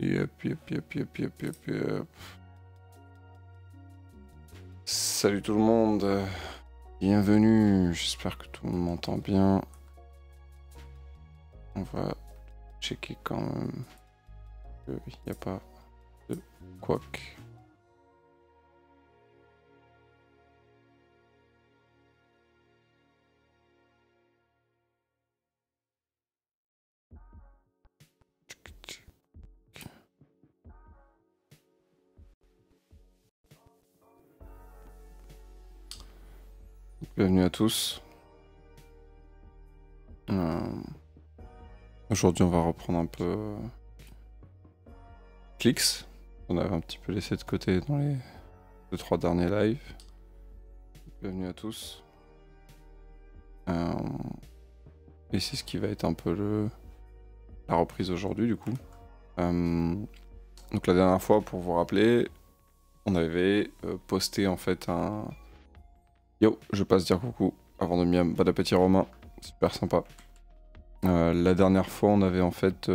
Yep. Salut tout le monde, bienvenue, j'espère que tout le monde m'entend bien. On va checker quand même qu'il n'y a pas de couac. Bienvenue à tous. Aujourd'hui on va reprendre un peu Clix. On avait un petit peu laissé de côté dans les 2-3 derniers lives. Bienvenue à tous. Et c'est ce qui va être un peu la reprise aujourd'hui du coup. Donc la dernière fois, pour vous rappeler, on avait posté en fait un... Yo, je passe dire coucou avant de miam. Bon appétit Romain, super sympa. La dernière fois, on avait en fait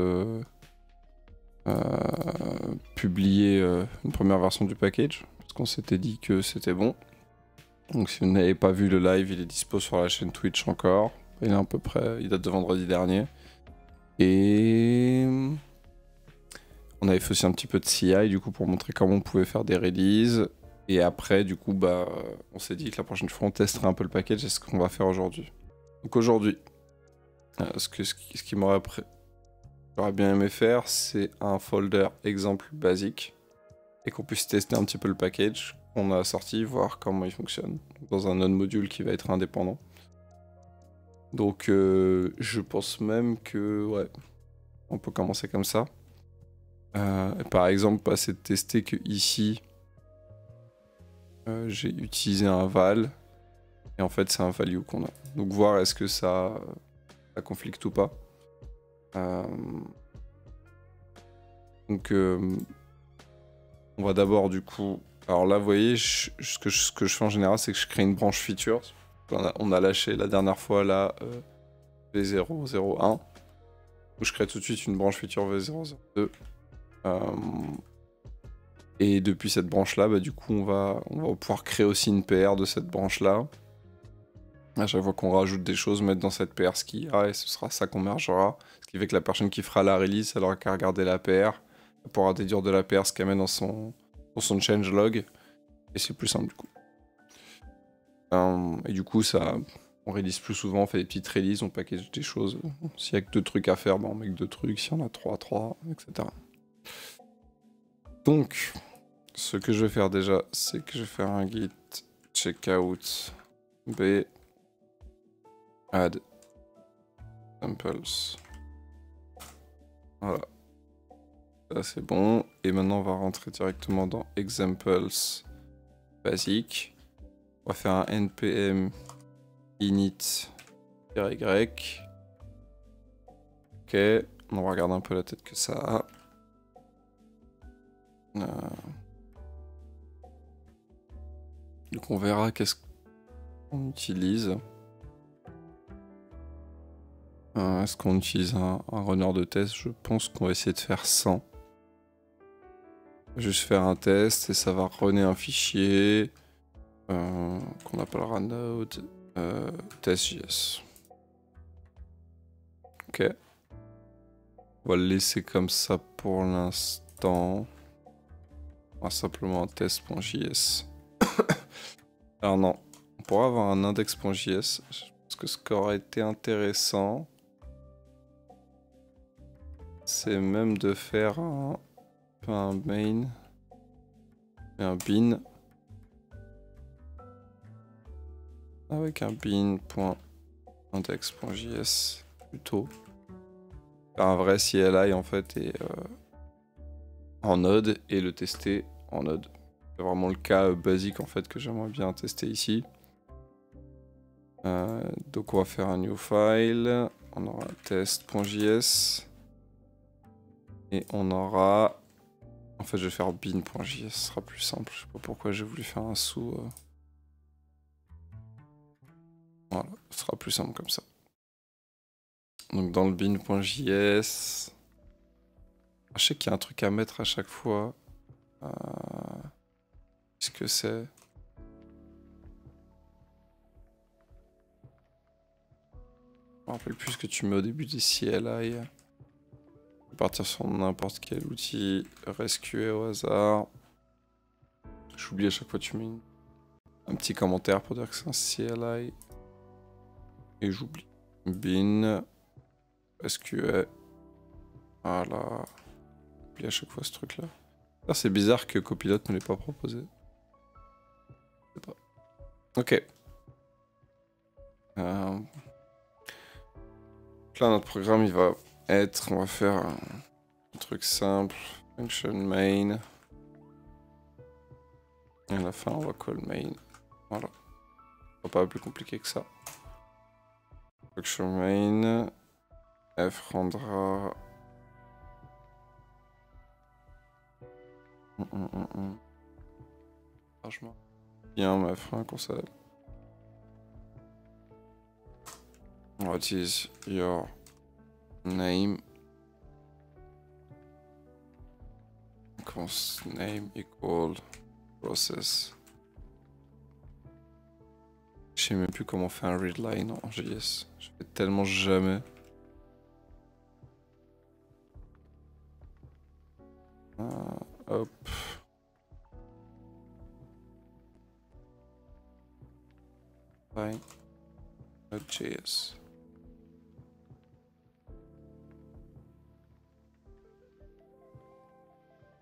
publié une première version du package, parce qu'on s'était dit que c'était bon. Donc si vous n'avez pas vu le live, il est dispo sur la chaîne Twitch encore. Il est à peu près, il date de vendredi dernier. Et on avait fait aussi un petit peu de CI du coup pour montrer comment on pouvait faire des releases. Et après du coup bah on s'est dit que la prochaine fois on testerait un peu le package et ce qu'on va faire aujourd'hui. Donc aujourd'hui, ce qui j'aurais bien aimé faire, c'est un folder exemple basique et qu'on puisse tester un petit peu le package qu'on a sorti, voir comment il fonctionne dans un autre module qui va être indépendant. Donc je pense même que ouais, on peut commencer comme ça. Par exemple, passer de tester que ici j'ai utilisé un val et en fait c'est un value qu'on a. Donc voir est-ce que ça conflicte ou pas. Donc on va d'abord du coup... Alors là vous voyez, ce que je fais en général c'est que je crée une branche features. On a lâché la dernière fois là V001. Où je crée tout de suite une branche feature V002. Et depuis cette branche là, bah, du coup on va pouvoir créer aussi une PR de cette branche là. À chaque fois qu'on rajoute des choses, mettre dans cette PR ce qu'il y a et ce sera ça qu'on mergera. Ce qui fait que la personne qui fera la release, elle aura qu'à regarder la PR. Elle pourra déduire de la PR ce qu'elle met dans son changelog. Et c'est plus simple du coup. Et du coup, ça, on release plus souvent, on fait des petites releases, on package des choses. S'il y a que 2 trucs à faire, bah, on met que 2 trucs. S'il y en a 3, etc. Donc, ce que je vais faire déjà, c'est que je vais faire un git checkout b add samples. Voilà. Ça c'est bon. Et maintenant on va rentrer directement dans examples basique. On va faire un npm init y. Ok, on va regarder un peu la tête que ça a. Donc on verra qu'est-ce qu'on utilise. Est-ce qu'on utilise un runner de test? Je pense qu'on va essayer de faire 100. Juste faire un test et ça va runner un fichier qu'on appellera node test.js. Ok. On va le laisser comme ça pour l'instant. On va simplement un test.js. Alors non, on pourra avoir un index.js. Je pense que ce qui aurait été intéressant, c'est même de faire un main et un bin avec un bin.index.js plutôt. Faire un vrai CLI en fait et en node et le tester en node. C'est vraiment le cas basique en fait que j'aimerais bien tester ici. Donc on va faire un new file, on aura test.js et on aura... En fait je vais faire bin.js, ce sera plus simple, je sais pas pourquoi j'ai voulu faire un sous... Voilà, ce sera plus simple comme ça. Donc dans le bin.js, Je sais qu'il y a un truc à mettre à chaque fois. Qu'est-ce que c'est? Je me rappelle plus ce que tu mets au début des CLI. Je vais partir sur n'importe quel outil. Rescue au hasard. J'oublie à chaque fois tu mets un petit commentaire pour dire que c'est un CLI. Et j'oublie. Bin. SQL. Voilà. J'oublie à chaque fois ce truc là. C'est bizarre que Copilot ne l'ait pas proposé. Je sais pas. Ok. Là notre programme il va être, on va faire un truc simple. Function main. Et à la fin on va call main. Voilà. Pas plus compliqué que ça. Function main. F rendra. Franchement. Bien, ma F1 console. What is your name? Const name equal process. Je sais même plus comment on fait un readline en JS. Je fais tellement jamais. Hop. Fine. Node.js.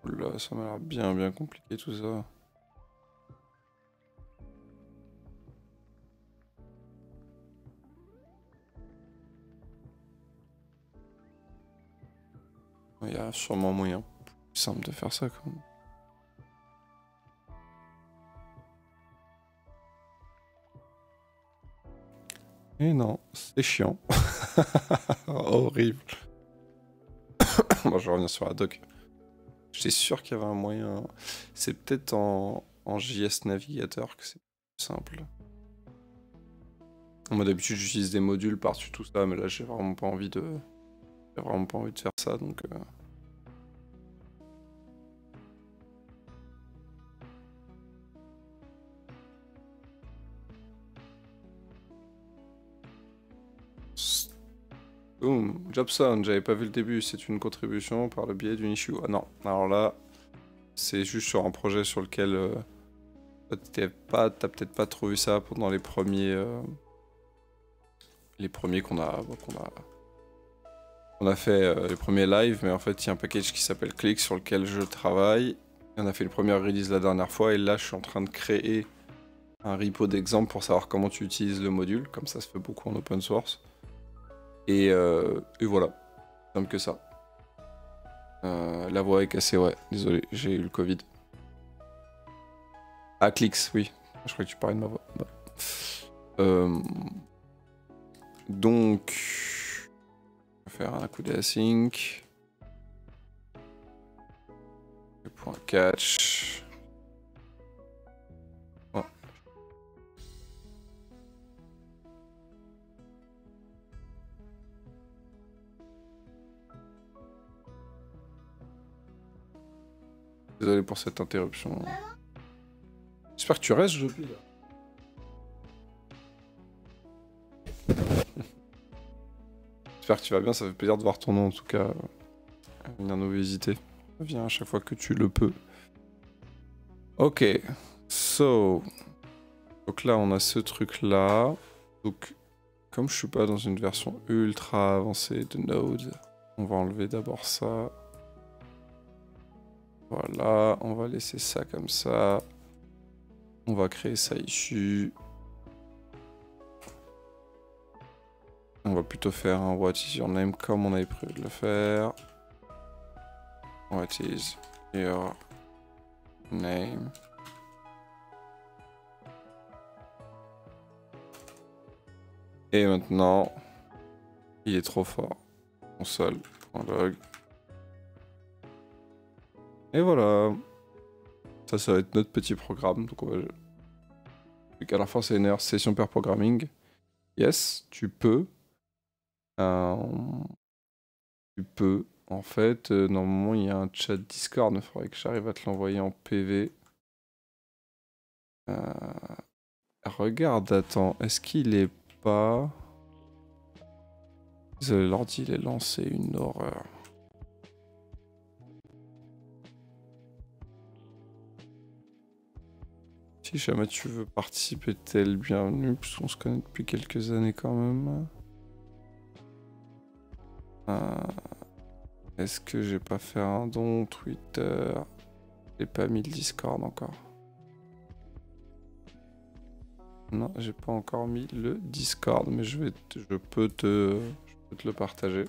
Oula, ça m'a l'air bien compliqué tout ça. Il y a sûrement moyen plus simple de faire ça quand même. Et non, c'est chiant. Horrible. Bon, je vais revenir sur la doc. J'étais sûr qu'il y avait un moyen. C'est peut-être en JS Navigator que c'est plus simple. Moi d'habitude j'utilise des modules par-dessus tout ça, mais là j'ai vraiment pas envie de. J'ai vraiment pas envie de faire ça donc. Boom, Jobson, j'avais pas vu le début, c'est une contribution par le biais d'une issue. Ah non, alors là, c'est juste sur un projet sur lequel t'as peut-être pas trop vu ça pendant les premiers qu'on a fait les premiers lives, mais en fait il y a un package qui s'appelle Click sur lequel je travaille. On a fait le premier release la dernière fois et là je suis en train de créer un repo d'exemple pour savoir comment tu utilises le module, comme ça se fait beaucoup en open source. Et voilà, simple que ça. La voix est cassée, ouais, désolé, j'ai eu le Covid. Ah, Clix, oui, je croyais que tu parlais de ma voix. Bah. Donc, on va faire un coup d'async. Le point catch. Oh. Désolé pour cette interruption. J'espère que tu restes, Jopi. J'espère que tu vas bien, ça fait plaisir de voir ton nom en tout cas. Viens nous visiter. Viens à chaque fois que tu le peux. Ok, so. Donc là on a ce truc là. Donc comme je suis pas dans une version ultra avancée de Node, on va enlever d'abord ça. Voilà, on va laisser ça comme ça. On va créer ça issue. On va plutôt faire un what is your name comme on avait prévu de le faire. What is your name? Et maintenant, il est trop fort. Console.log. Et voilà. Ça va être notre petit programme. Donc on va. Donc à la fin, c'est une session pair programming. Yes, tu peux. Tu peux En fait, normalement, il y a un chat Discord, il faudrait que j'arrive à te l'envoyer en PV. Regarde, attends, est-ce qu'il est pas... L'ordi, il est lancé, une horreur. Si jamais tu veux participer, t'es le bienvenu, puisqu'on se connaît depuis quelques années quand même. Est-ce que j'ai pas fait un don Twitter? J'ai pas mis le Discord encore. Non, j'ai pas encore mis le Discord, mais je peux te le partager.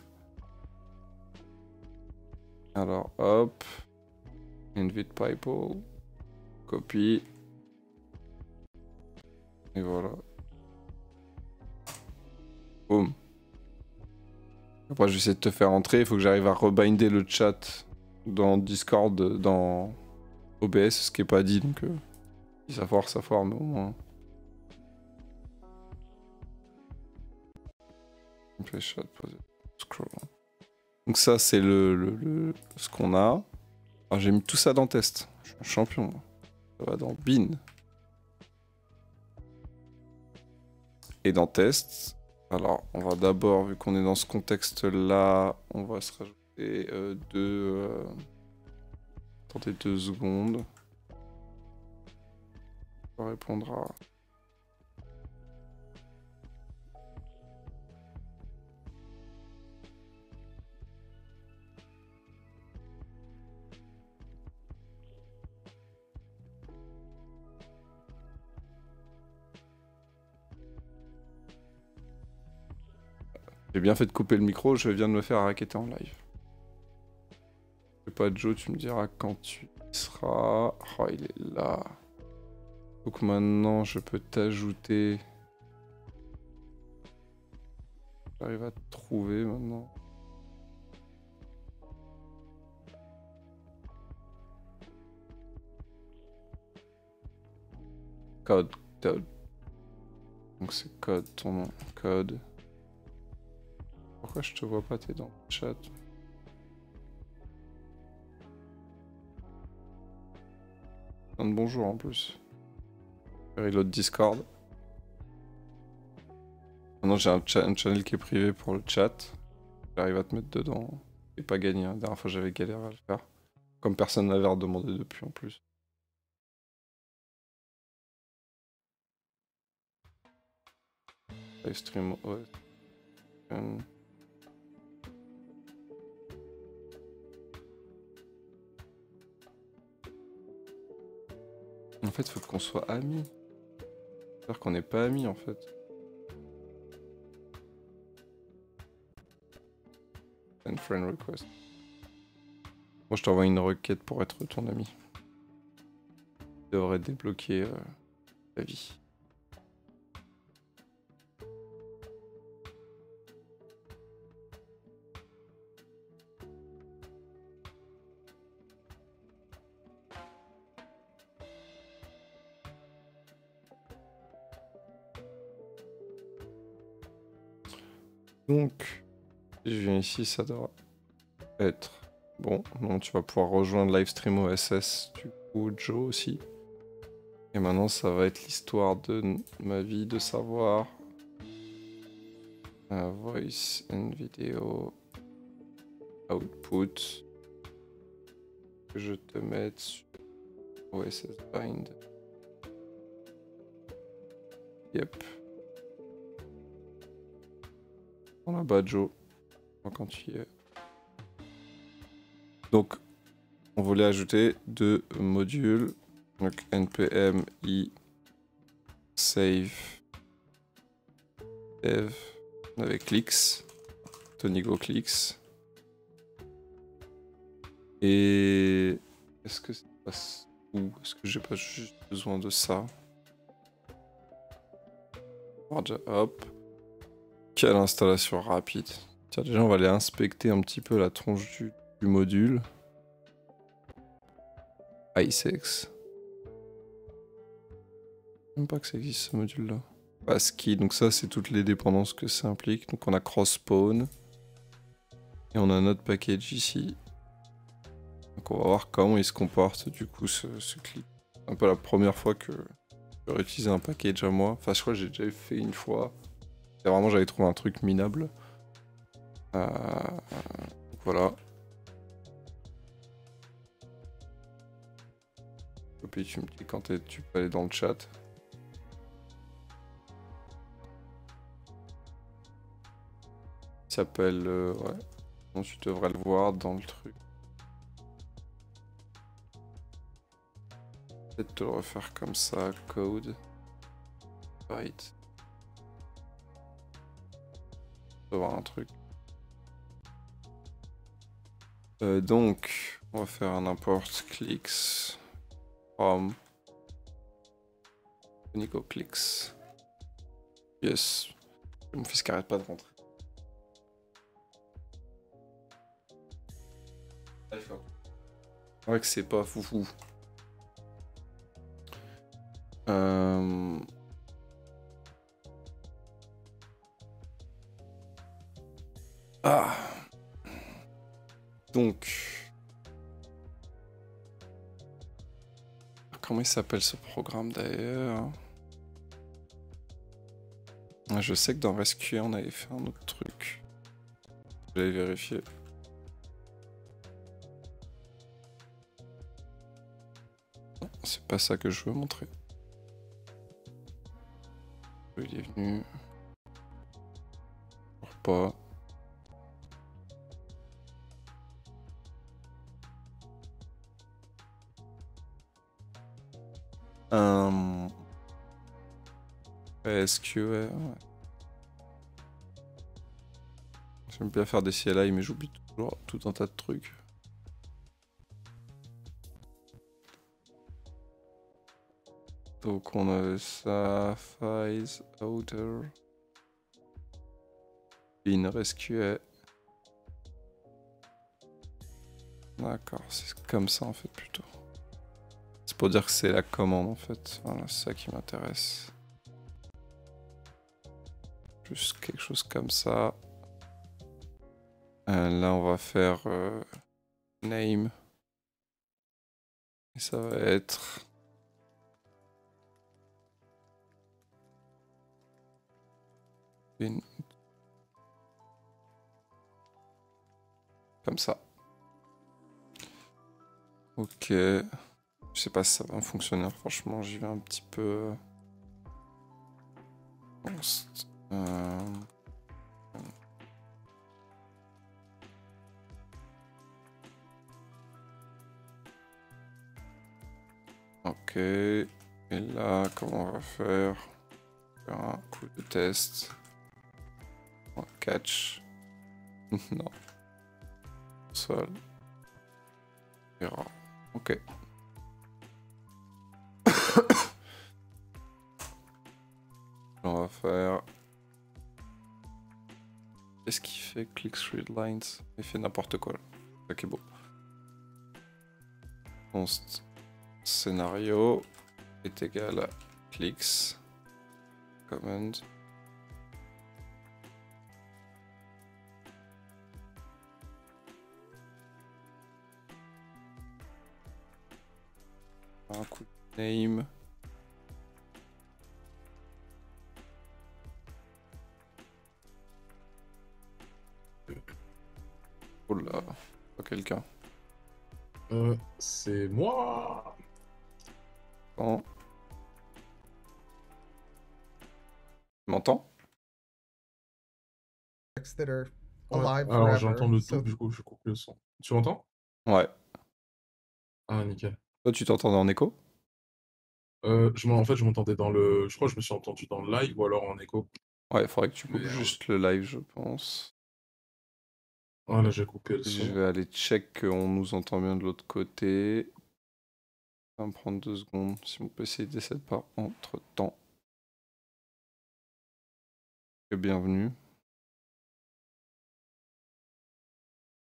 Alors, hop. Invite people. Copie. Et voilà. Boum. Après, je vais essayer de te faire entrer. Il faut que j'arrive à rebinder le chat dans Discord, dans OBS, ce qui est pas dit. Donc, si ça foire, mais au moins. Chat, scroll. Donc ça, c'est ce qu'on a. Alors, j'ai mis tout ça dans test. Je suis un champion. Ça va dans bin. Et dans test. Alors, on va d'abord, vu qu'on est dans ce contexte-là, on va se rajouter Attendez 2 secondes. On va répondre à... J'ai bien fait de couper le micro, je viens de me faire racketter en live. Je sais pas, Joe, tu me diras quand tu y seras. Oh, il est là. Donc maintenant, je peux t'ajouter. J'arrive à te trouver maintenant. Code. Donc c'est code, ton nom. Code. Pourquoi je te vois pas, t'es dans le chat? Bonjour en plus. Reload Discord. Maintenant j'ai un channel qui est privé pour le chat. J'arrive à te mettre dedans. Et pas gagné. La dernière fois j'avais galéré à le faire. Comme personne n'avait redemandé depuis en plus. Livestream OS. En fait, faut qu'on soit amis. C'est-à-dire qu'on n'est pas amis en fait. Send friend request. Moi, je t'envoie une requête pour être ton ami. Tu devrais débloquer la vie. Donc, si je viens ici, ça doit être bon. Donc, tu vas pouvoir rejoindre Livestream OSS, du coup, Joe aussi. Et maintenant, ça va être l'histoire de ma vie, de savoir voice and video output que je te mette sur OSS bind. Yep. On a bas Joe quand tu y es. Donc, on voulait ajouter 2 modules. Donc, npm i save dev avec clicks, Tonigo clicks. Et est-ce que ça passe où? Est-ce que j'ai pas juste besoin de ça? Hop. Quelle installation rapide. Tiens, déjà, on va aller inspecter un petit peu la tronche du module. i6. Même pas que ça existe ce module-là. ASCII, donc ça, c'est toutes les dépendances que ça implique. Donc on a cross-spawn. Et on a notre package ici. Donc on va voir comment il se comporte du coup ce clip. C'est un peu la première fois que je vais utiliser un package à moi. Enfin je crois que j'ai déjà fait une fois. Et vraiment j'avais trouvé un truc minable. Voilà. Et puis tu me dis quand tu peux aller dans le chat. Il s'appelle... ouais. Bon, tu devrais le voir dans le truc. Peut-être te le refaire comme ça, code. Right. Tu vas voir un truc. Donc, on va faire un import clicks from Nico clicks. Yes. Mon fils qui arrête pas de rentrer. C'est vrai que c'est pas foufou. Ah. Donc. Comment il s'appelle ce programme d'ailleurs? Je sais que dans Rescue on avait fait un autre truc. J'allais vérifier. Non, c'est pas ça que je veux montrer. Il est venu. Pas. SQL. Ouais. J'aime bien faire des CLI, mais j'oublie toujours tout un tas de trucs. Donc on avait ça, files, outer, bin rescue. D'accord, c'est comme ça en fait plutôt. C'est pour dire que c'est la commande en fait. Voilà, c'est ça qui m'intéresse. Juste quelque chose comme ça. Là on va faire name. Et ça va être... bin. Comme ça. Ok. Je sais pas si ça va fonctionner, franchement, j'y vais un petit peu... Ok. Et là, comment on va faire? Faire un coup de test. Un catch. Non. Sol. Error. Ok. On va faire... Qu'est-ce qu'il fait? Click through lines. Il fait n'importe quoi là. Ok, beau. Const scénario est égal à clicks. Command. Un coup de name. Oh là, pas quelqu'un. C'est moi. Bon. Tu m'entends? That are Ouais. alive Alors forever. j'entends le So tout, du coup je coupe le son. Tu m'entends? Ouais. Ah nickel. Toi, tu t'entendais en écho? En fait je m'entendais dans le... Je crois que je me suis entendu dans le live ou alors en écho. Ouais, il faudrait que tu coupes Mais juste le live, je pense. voilà, j'ai coupé le Je son. vais aller check qu'on nous entend bien de l'autre côté. Ça va me prendre 2 secondes si mon PC ne décède pas entre temps. Et bienvenue.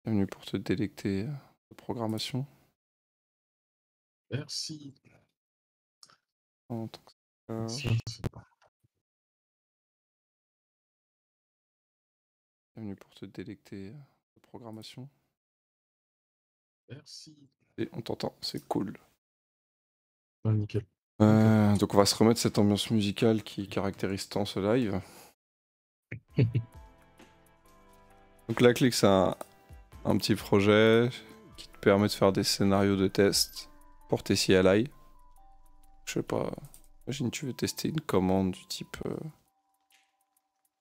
Bienvenue pour te délecter de programmation. Merci. En tant que Merci. bienvenue pour te délecter de programmation. Merci. Et on t'entend, c'est cool. Ah, nickel. Donc on va se remettre cette ambiance musicale qui caractérise tant ce live. Donc la clique, c'est un petit projet qui te permet de faire des scénarios de test pour tes CLI. Je sais pas, imagine tu veux tester une commande du type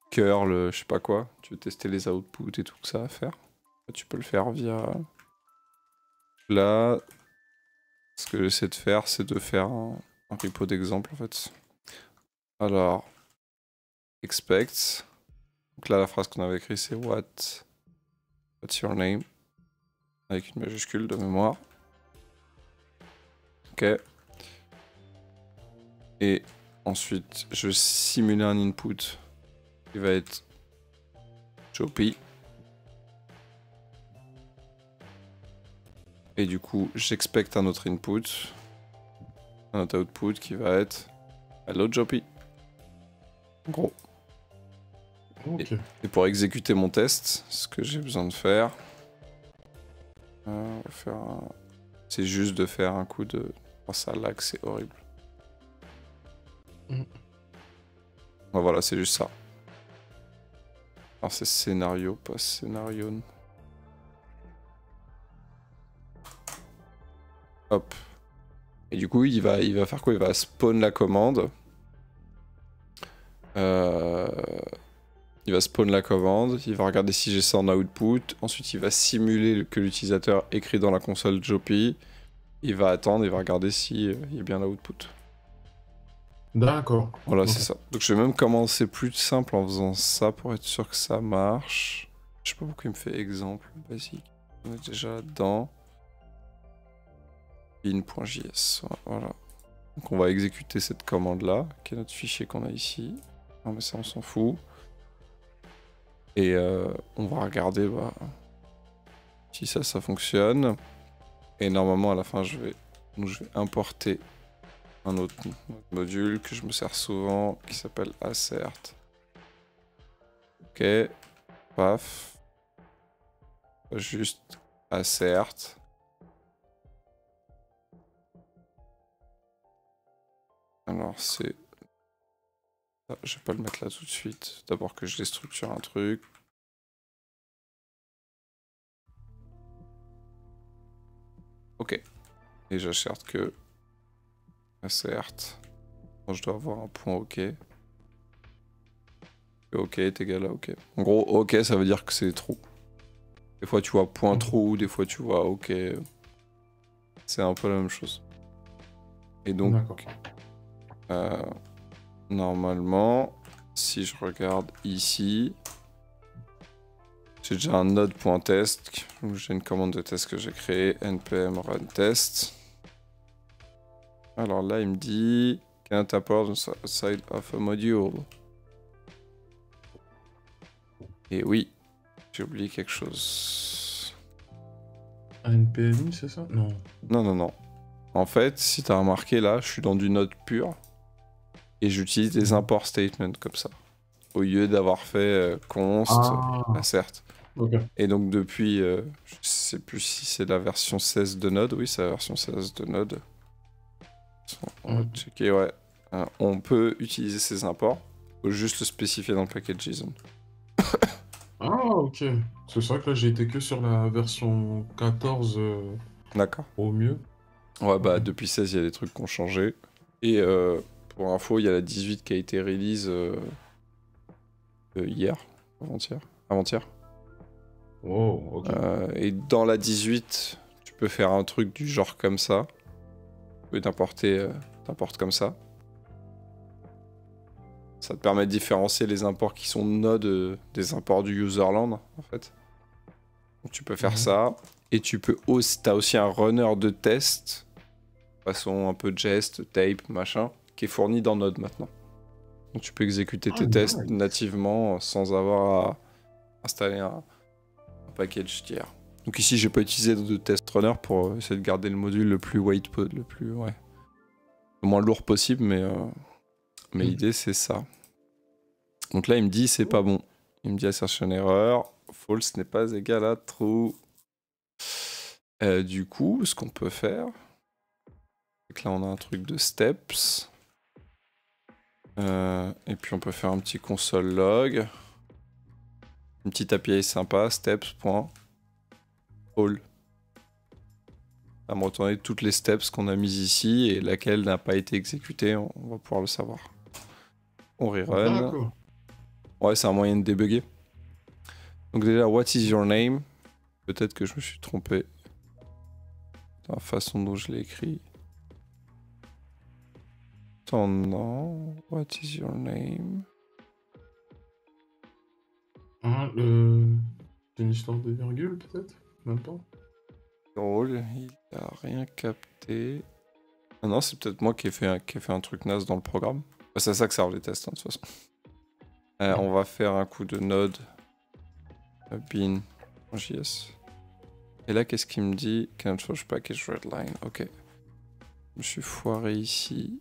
curl, je sais pas quoi. Tu veux tester les outputs et tout que ça à faire. Tu peux le faire via... Là, ce que j'essaie de faire, c'est de faire un repo d'exemple en fait. Alors, expect. Donc là, la phrase qu'on avait écrite, c'est what's your name? Avec une majuscule de mémoire. Ok. Et ensuite, je vais simuler un input qui va être Jopi. Et du coup, j'expecte un autre input, un autre output qui va être Hello Jopi. En gros. Ok. Et pour exécuter mon test, ce que j'ai besoin de faire, on va faire c'est juste de faire un coup de... Oh, ça lag, c'est horrible. Voilà, c'est juste ça. Alors c'est scénario, pas scénario. Hop. Et du coup, il va faire quoi? Il va spawn la commande. Il va spawn la commande, il va regarder si j'ai ça en output. Ensuite, il va simuler que l'utilisateur écrit dans la console Jopi. Il va attendre, il va regarder si il y a bien l'output. D'accord. Voilà, Ok. c'est ça. Donc je vais même commencer plus simple en faisant ça pour être sûr que ça marche. Je sais pas pourquoi il me fait exemple basique. On est déjà là-dedans. In.js. Voilà. Donc on va exécuter cette commande-là, qui est notre fichier qu'on a ici. Non mais ça on s'en fout. Et on va regarder si ça fonctionne. Et normalement à la fin je vais importer un autre module que je me sers souvent qui s'appelle assert. Ok, paf. Juste assert. Alors c'est... Je vais pas le mettre là tout de suite. D'abord que je déstructure un truc. Ok. Et j'assert que assert. Bon, je dois avoir un point OK. OK est égal à OK. En gros, OK ça veut dire que c'est true. Des fois tu vois point true, des fois tu vois OK. C'est un peu la même chose. Et donc, normalement, si je regarde ici, j'ai déjà un node.test où j'ai une commande de test que j'ai créée, npm run test. Alors là, il me dit cannot import outside of a module. Et oui, j'ai oublié quelque chose. Un NPMI, c'est ça? Non. Non, non, non. En fait, si t'as remarqué là, je suis dans du node pur et j'utilise des import statements comme ça. Au lieu d'avoir fait const, assert. Ok. Et donc depuis, je sais plus si c'est la version 16 de Node, oui c'est la version 16 de Node. On va checker, ouais. On peut utiliser ces imports, faut juste le spécifier dans le package JSON. Ah, ok. C'est vrai que là, j'ai été que sur la version 14 D'accord. au mieux. Ouais, bah depuis 16, il y a des trucs qui ont changé. Et pour info, il y a la 18 qui a été release hier, avant-hier. Oh, ok. Et dans la 18, tu peux faire un truc du genre comme ça. Tu peux t'importer comme ça. Ça te permet de différencier les imports qui sont Node des imports du userland, en fait. Donc tu peux faire ça. Et tu peux aussi, t'as aussi un runner de test, façon un peu jest, tape, machin, qui est fourni dans Node maintenant. Donc tu peux exécuter tes tests nativement sans avoir à installer un package tiers. Donc ici, j'ai pas utilisé de test runner pour essayer de garder le module le plus weight, le moins lourd possible, mais l'idée c'est ça. Donc là, il me dit c'est pas bon. Il me dit assertion error. false n'est pas égal à true. Du coup, ce qu'on peut faire, c'est que là on a un truc de steps. Et puis on peut faire un petit console log. Une petite API sympa, steps.all. Ça va me retourner toutes les steps qu'on a mises ici et laquelle n'a pas été exécutée, on va pouvoir le savoir. On rerun. D'accord. Ouais, c'est un moyen de débugger. Donc déjà, what is your name? Peut-être que je me suis trompé dans la façon dont je l'ai écrit. Ton nom, what is your name? Ah, c'est une histoire de virgule, peut-être? Même pas. Drôle, il a rien capté. Ah non, c'est peut-être moi qui ai fait un truc naze dans le programme. Bah, c'est à ça que servent les tests, hein, de toute façon. On va faire un coup de node bin.js. Et là, qu'est-ce qu'il me dit? Can't change package redline. Ok. Je me suis foiré ici.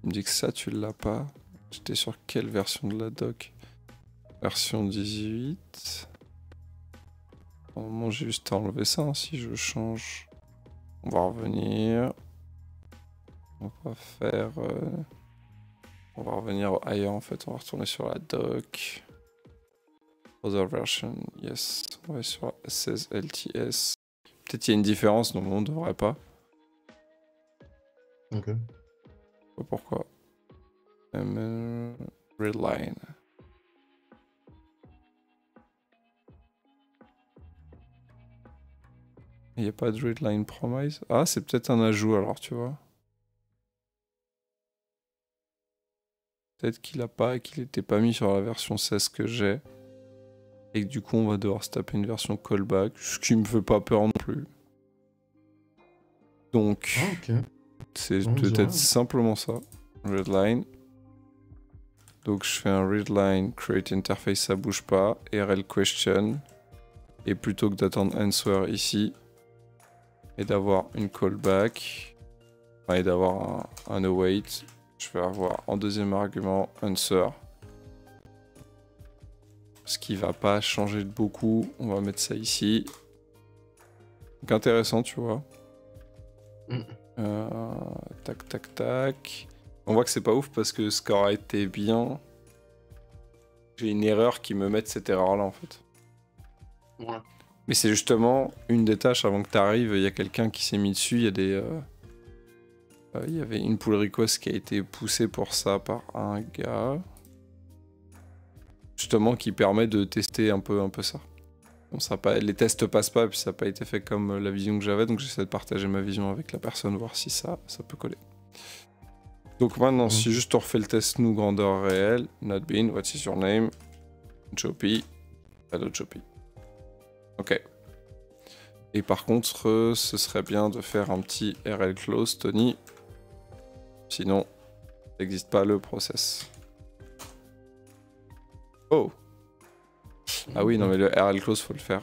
Il me dit que ça, tu l'as pas. J'étais sur quelle version de la doc? Version 18. Normalement, j'ai juste à enlever ça. Hein, si je change, on va revenir. On va faire... On va revenir ailleurs en fait. On va retourner sur la doc. Other version, yes. On va sur 16 LTS. Peut-être qu'il y a une différence, non, on ne devrait pas. Ok. Je sais pas pourquoi. Redline. Il n'y a pas de redline promise. Ah, c'est peut-être un ajout alors, tu vois. Peut-être qu'il a pas et qu'il n'était pas mis sur la version 16 que j'ai. Et que du coup, on va devoir se taper une version callback. Ce qui me fait pas peur non plus. Donc, Ah, ok. c'est On peut-être dirait. simplement ça. Redline. Donc, je fais un readline, create interface, ça bouge pas. RL question. Et plutôt que d'attendre answer ici, et d'avoir une callback, enfin, et d'avoir un await, je vais avoir en deuxième argument answer. Ce qui va pas changer de beaucoup. On va mettre ça ici. Donc intéressant, tu vois. Tac, tac, tac. On voit que c'est pas ouf parce que ce qui aurait été bien, j'ai une erreur qui me mette cette erreur-là en fait. Ouais. Mais c'est justement une des tâches avant que tu arrives. Il y a quelqu'un qui s'est mis dessus. Il y a des, il y avait une pull request qui a été poussée pour ça par un gars, justement, qui permet de tester un peu ça. Bon, ça pas, les tests passent pas, puis ça n'a pas été fait comme la vision que j'avais, donc j'essaie de partager ma vision avec la personne, voir si ça peut coller. Donc maintenant, si juste on refait le test nous, grandeur réelle, not been, what is your name, Jopi, hello Jopi. Ok. Et par contre, ce serait bien de faire un petit RL close, Tony. Sinon, ça n'existe pas le process. Oh! Ah oui, non mais le RL close, faut le faire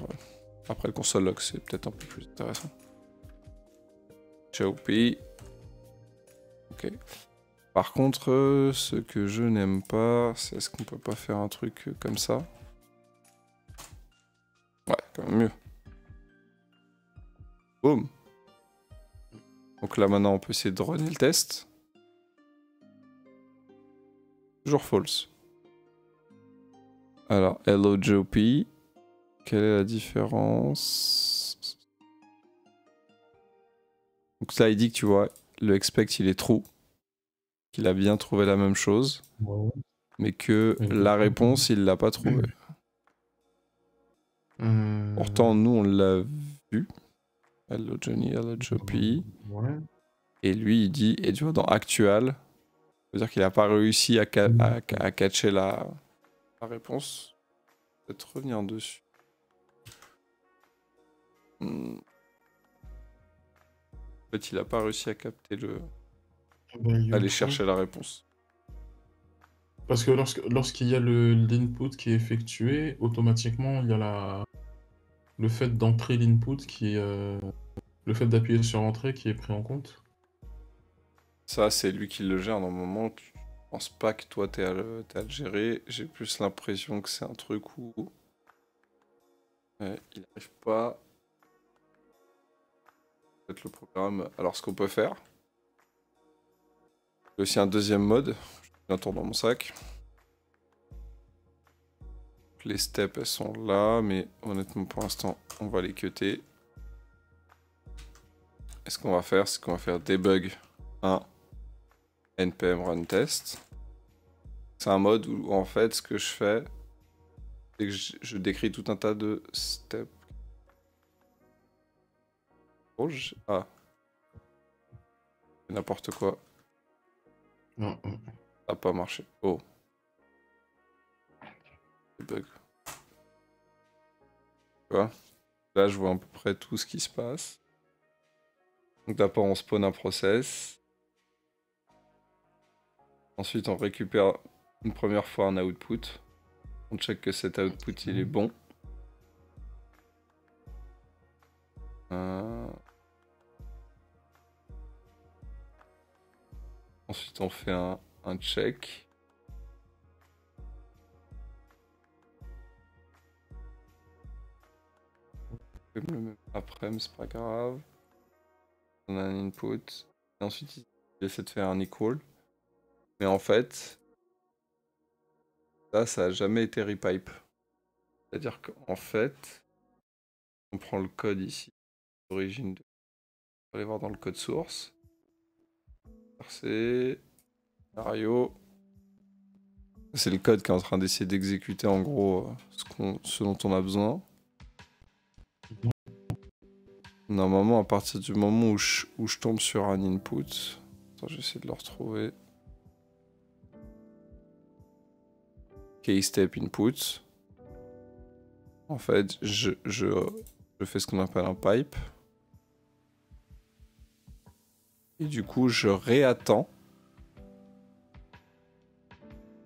après le console log, c'est peut-être un peu plus intéressant. Jopi. Ok. Par contre, ce que je n'aime pas, c'est est-ce qu'on peut pas faire un truc comme ça? Ouais, quand même mieux. Boum. Donc là maintenant on peut essayer de runner le test. Toujours false. Alors, hello Jopi. Quelle est la différence? Donc là il dit que tu vois, le expect il est true. Qu'il a bien trouvé la même chose. Ouais. Mais que la réponse il l'a pas trouvée. Pourtant nous on l'a vu. Hello Johnny, hello Jopi. Ouais. Et lui, il dit, et tu vois, dans actual, ça veut dire qu'il n'a pas réussi à catcher la réponse. Peut-être revenir dessus. En fait, il n'a pas réussi à capter le... aller chercher la réponse. Parce que lorsqu'il y a l'input qui est effectué, automatiquement, il y a le fait d'entrer l'input qui est... le fait d'appuyer sur entrée qui est pris en compte. Ça, c'est lui qui le gère normalement. Je pense pas que toi, t'es à le gérer. J'ai plus l'impression que c'est un truc où il n'arrive pas. Peut-être le programme. Alors, ce qu'on peut faire, il y a aussi un deuxième mode. Je tourne dans mon sac. Les steps, elles sont là, mais honnêtement, pour l'instant, on va les cutter. Et ce qu'on va faire, c'est qu'on va faire debug 1 npm run test. C'est un mode où, en fait, ce que je fais, c'est que je décris tout un tas de steps. Oh, ah, n'importe quoi. Non, Ça n'a pas marché. Oh. Debug. Tu vois? Là, je vois à peu près tout ce qui se passe. Donc d'abord, on spawn un process. Ensuite, on récupère une première fois un output. On check que cet output, il est bon. Ensuite, on fait un check. Après, mais c'est pas grave. On a un input. Et ensuite, il essaie de faire un equal. Mais en fait, ça a jamais été repipe. C'est-à-dire qu'en fait, on prend le code ici, d'origine. On va aller voir dans le code source. C'est Mario. C'est le code qui est en train d'essayer d'exécuter en gros ce dont on a besoin. Normalement, à partir du moment où je tombe sur un input, attends, j'essaie de le retrouver. Keystep input. En fait, je fais ce qu'on appelle un pipe. Et du coup, je réattends.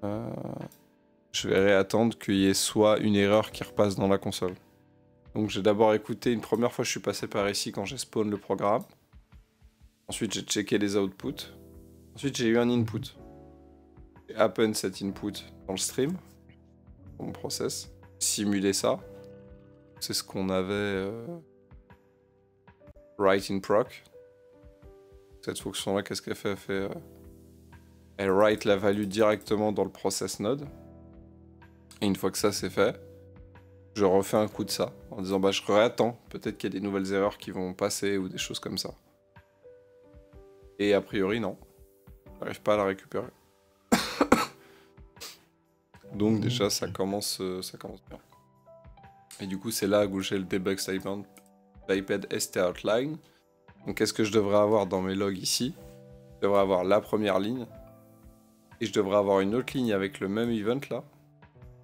Je vais réattendre qu'il y ait soit une erreur qui repasse dans la console. Donc j'ai d'abord écouté, une première fois je suis passé par ici quand j'ai spawn le programme. Ensuite j'ai checké les outputs. Ensuite j'ai eu un input. J'ai append cet input dans le stream, dans mon process. Simuler ça. C'est ce qu'on avait write in proc. Cette fonction là, qu'est-ce qu'elle fait? Elle write la value directement dans le process node. Et une fois que ça c'est fait, je refais un coup de ça, en disant bah je réattends, peut-être qu'il y a des nouvelles erreurs qui vont passer ou des choses comme ça. Et a priori non, j'arrive pas à la récupérer. Donc déjà ça commence bien. Et du coup c'est là où j'ai le debug statement typed st outline. Donc qu'est-ce que je devrais avoir dans mes logs ici? Je devrais avoir la première ligne, et je devrais avoir une autre ligne avec le même event là,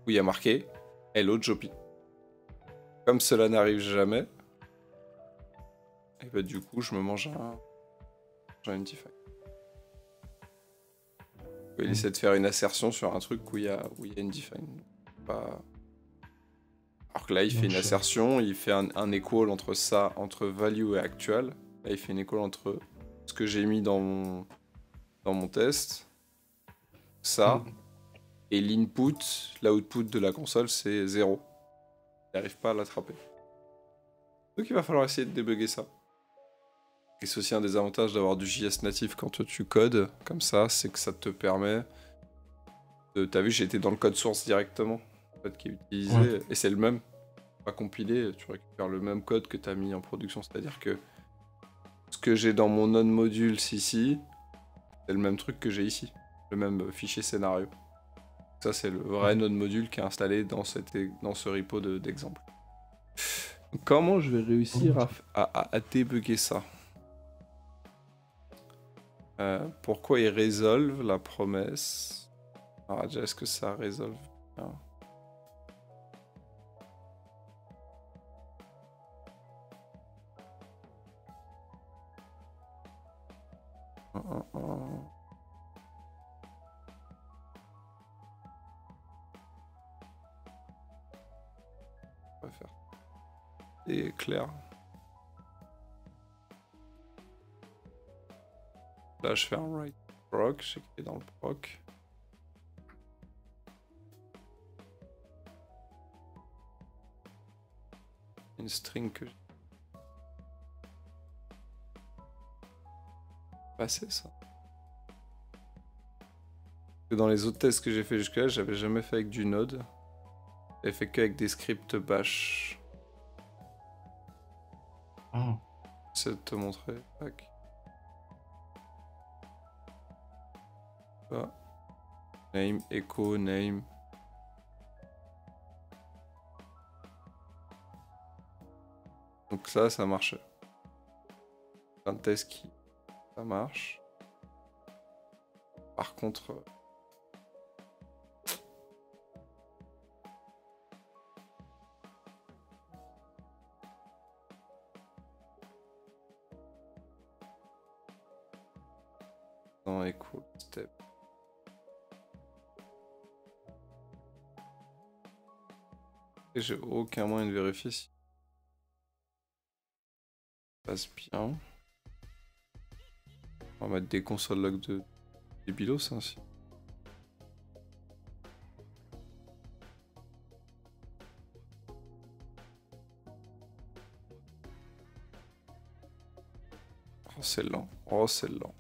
où il y a marqué hello Jopi. Comme cela n'arrive jamais, et bah du coup je me mange un define. Il essaie de faire une assertion sur un truc où il y a une define. Pas... Alors que là il fait une assertion, il fait un equal entre ça, entre value et actual. Là il fait une equal entre ce que j'ai mis dans mon test, ça, et l'input, l'output de la console c'est 0. Il n'arrive pas à l'attraper. Donc il va falloir essayer de débugger ça. Et c'est aussi un des avantages d'avoir du JS natif quand tu codes comme ça, c'est que ça te permet de... T'as vu, j'ai été dans le code source directement, en fait, qui est utilisé, et c'est le même. Pas compilé, tu récupères le même code que tu as mis en production, c'est-à-dire que ce que j'ai dans mon node module ici, c'est le même truc que j'ai ici, le même fichier scénario. Ça, c'est le vrai node module qui est installé dans ce repo d'exemple. Comment je vais réussir à débugger ça? Pourquoi il résolve la promesse? Alors déjà, est-ce que ça résolve bien? On va faire. Et clair. Là, je fais un write proc, j'écris dans le proc. Une string que j'ai passé ça. Et dans les autres tests que j'ai fait jusque-là, j'avais jamais fait avec du Node. J'avais fait qu'avec des scripts bash. Ah, J'essaie de te montrer. Tac. Ah. Name, echo, name. Donc ça marche. Un test qui... ça marche. Par contre... non, echo, step. Et j'ai aucun moyen de vérifier si... ça passe bien. On va mettre des consoles log de débilos ainsi. Oh c'est lent, oh c'est lent.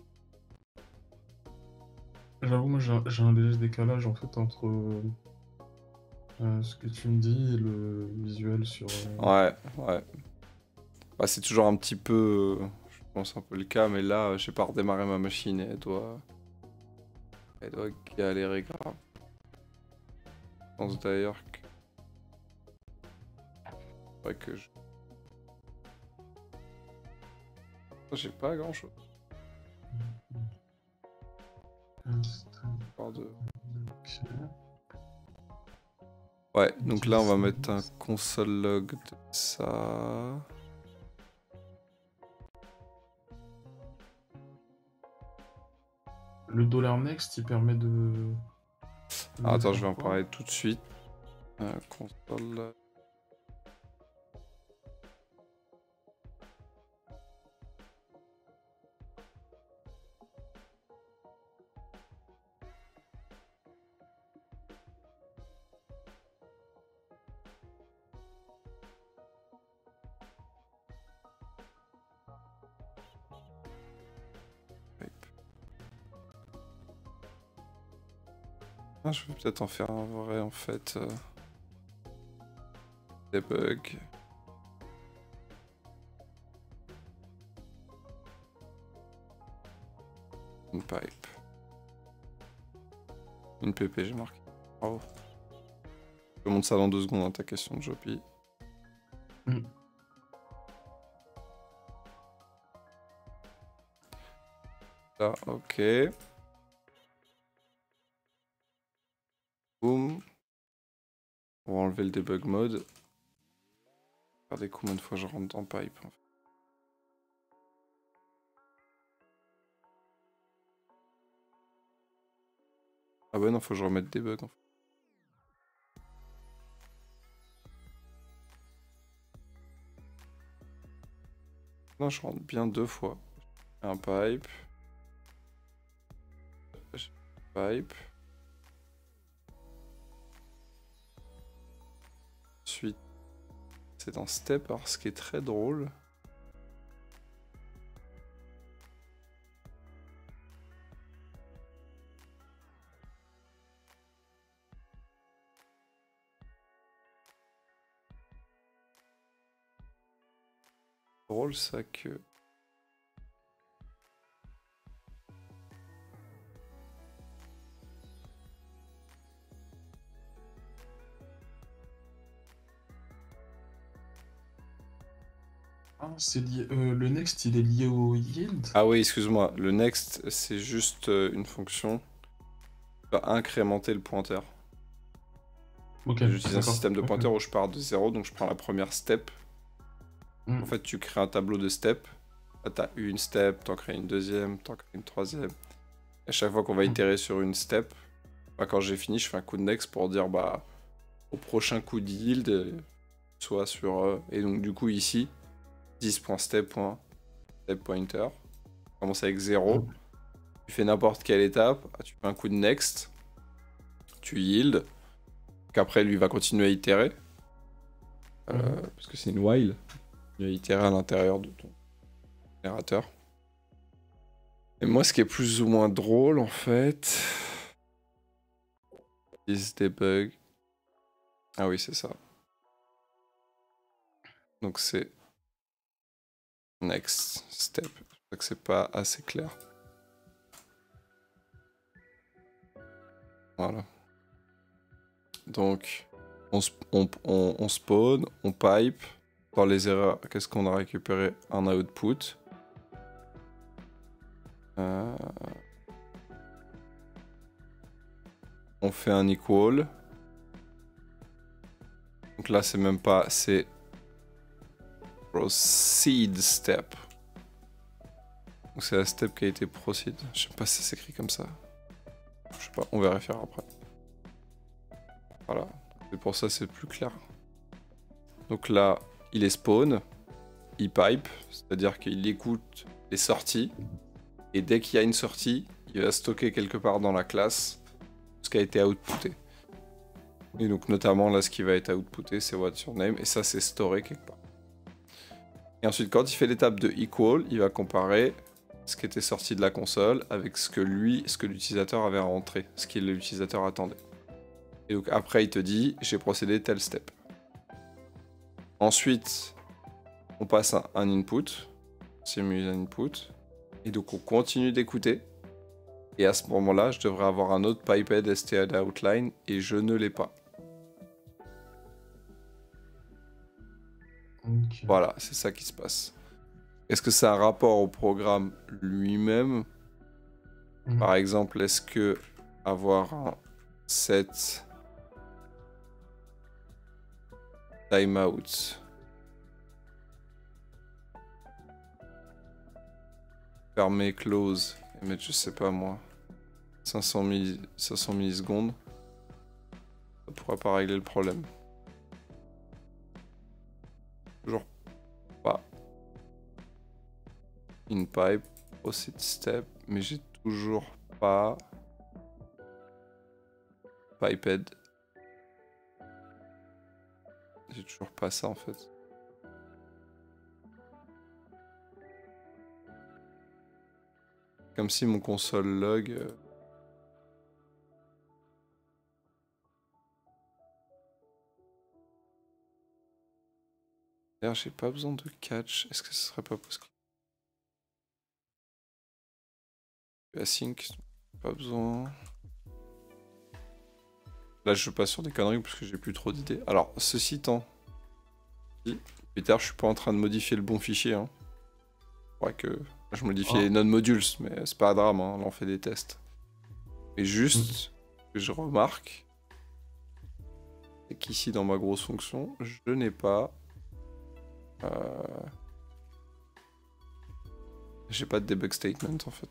j'avoue, moi j'ai un léger décalage en fait entre ce que tu me dis et le visuel sur. Ouais, ouais. Bah, c'est toujours un petit peu, je pense un peu le cas, mais là, j'ai pas redémarré ma machine et elle doit galérer grave. Je pense d'ailleurs que, ouais, que je... j'ai pas grand chose. De... ouais, donc là on va mettre un console log de ça. Le $next il permet de. Ah, attends, je vais en parler tout de suite. Console. Ah, je vais peut-être en faire un vrai en fait. Debug. Une pipe. Une PP, j'ai marqué. Bravo. Je te montre ça dans 2 secondes, hein, ta question de Jopi. Là, ok. Boum. On va enlever le debug mode. Regardez combien de fois je rentre dans pipe. En fait. Ah ouais, non, faut que je remette debug en fait. Non, je rentre bien 2 fois. Un pipe. Pipe. Ensuite, c'est dans step. Alors, ce qui est très drôle. Drôle, ça que. Ah, c'est lié. Le next il est lié au yield. Ah oui, excuse-moi. Le next, c'est juste une fonction qui va incrémenter le pointeur. Ok. J'utilise un système de pointeur où je pars de 0, donc je prends la première step. En fait, tu crées un tableau de step. Là, t'as une step, t'en crées une deuxième, t'en crées une troisième. À chaque fois qu'on va itérer sur une step, bah, quand j'ai fini, je fais un coup de next pour dire bah au prochain coup de yield, soit sur... et donc du coup ici, 10.step.step pointer. On commence avec 0. Tu fais n'importe quelle étape, tu fais un coup de next, tu yield, qu'après lui va continuer à itérer, parce que c'est une while, il va itérer à l'intérieur de ton générateur. Et moi, ce qui est plus ou moins drôle, en fait... Is debug. Ah oui, c'est ça. Donc c'est... Next step. Je crois que c'est pas assez clair. Voilà. Donc, on spawn, on pipe. Dans les erreurs, qu'est-ce qu'on a récupéré? Un output. On fait un equal. Donc là, c'est même pas... C'est... Proceed step. Donc c'est la step qui a été proceed. Je sais pas si ça s'écrit comme ça. Je sais pas, on vérifiera après. Voilà. Et pour ça, c'est plus clair. Donc là, il est spawn. Il pipe. C'est-à-dire qu'il écoute les sorties. Et dès qu'il y a une sortie, il va stocker quelque part dans la classe ce qui a été outputé. Et donc notamment là, ce qui va être outputé, c'est what's your name. Et ça, c'est storé quelque part. Et ensuite, quand il fait l'étape de equal, il va comparer ce qui était sorti de la console avec ce que l'utilisateur avait rentré, ce que l'utilisateur attendait. Et donc après, il te dit, j'ai procédé tel step. Ensuite, on passe un input, simulate un input, et donc on continue d'écouter. Et à ce moment-là, je devrais avoir un autre piped std outline, et je ne l'ai pas. Ok. Voilà, c'est ça qui se passe. Est-ce que c'est un rapport au programme lui-même? Par exemple, est-ce que avoir un set timeout fermer close et mettre, je sais pas moi, 500 millisecondes, ça pourra pas régler le problème. Toujours pas. In pipe, proceed step, mais j'ai toujours pas piped. J'ai toujours pas ça en fait. Comme si mon console log... D'ailleurs, j'ai pas besoin de catch. Est-ce que ce serait pas possible? Async, pas besoin. Là, je passe sur des conneries parce que j'ai plus trop d'idées. Alors, ceci étant, Peter, je suis pas en train de modifier le bon fichier. Hein. Faudrait que je modifie les non-modules, mais c'est pas un drame, hein, là on fait des tests. Mais juste que je remarque, c'est qu'ici dans ma grosse fonction, je n'ai pas... J'ai pas de debug statement en fait.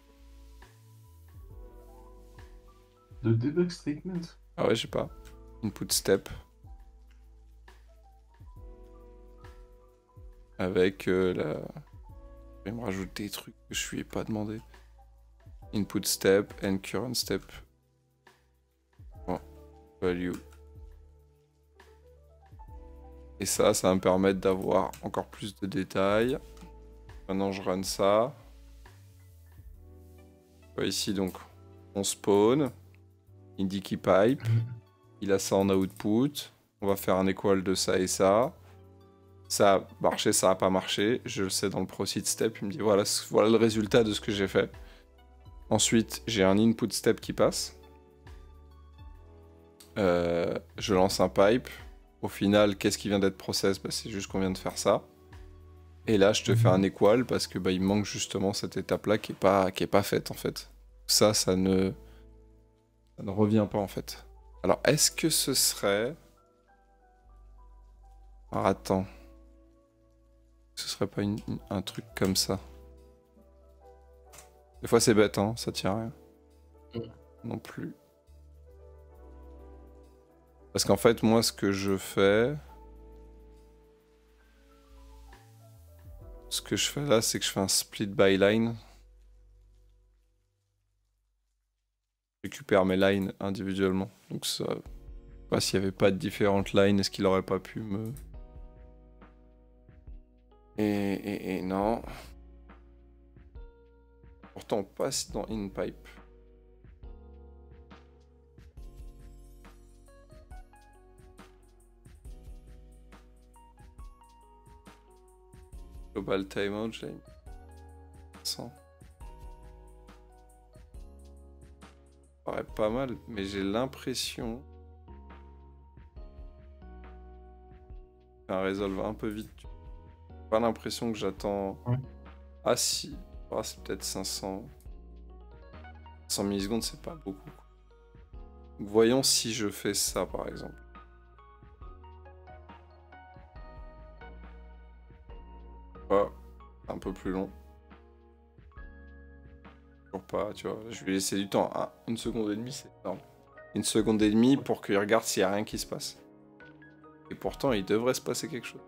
De debug statement? Ah ouais, j'ai pas. Input step. Avec la... Il me rajoute des trucs que je lui ai pas demandé. Input step and current step. Bon. Value. Et ça va me permettre d'avoir encore plus de détails. Maintenant, je run ça. Ici, donc, on spawn. Indiky pipe. Il a ça en output. On va faire un equal de ça et ça. Ça a marché, ça a pas marché. Je le sais dans le proceed step. Il me dit voilà, voilà le résultat de ce que j'ai fait. Ensuite, j'ai un input step qui passe. Je lance un pipe. Au final, qu'est-ce qui vient d'être process? Bah, c'est juste qu'on vient de faire ça. Et là, je te fais un equal parce que bah, il manque justement cette étape-là qui est pas faite en fait. Ça ne revient pas en fait. Alors, est-ce que ce serait... Alors, attends. Ce serait pas un truc comme ça? Des fois, c'est bête, hein, ça tient à rien. Non plus. Parce qu'en fait, moi, ce que je fais... Ce que je fais là, c'est que je fais un split by line. récupère mes lines individuellement. Donc ça, je sais pas s'il n'y avait pas de différentes lines, est-ce qu'il aurait pas pu me... Et non. Pourtant on passe dans InPipe. Global timeout, j'ai mis 100. Ça paraît pas mal, mais j'ai l'impression un résolve un peu vite. J'ai pas l'impression que j'attends. Ouais. Ah si, ah, c'est peut-être 500. 100 millisecondes, c'est pas beaucoup. Donc, voyons si je fais ça par exemple. Ah, un peu plus long. Toujours pas, tu vois. Je vais laisser du temps. Ah, 1 seconde et demie, c'est énorme. 1 seconde et demie pour qu'il regarde s'il n'y a rien qui se passe. Et pourtant, il devrait se passer quelque chose.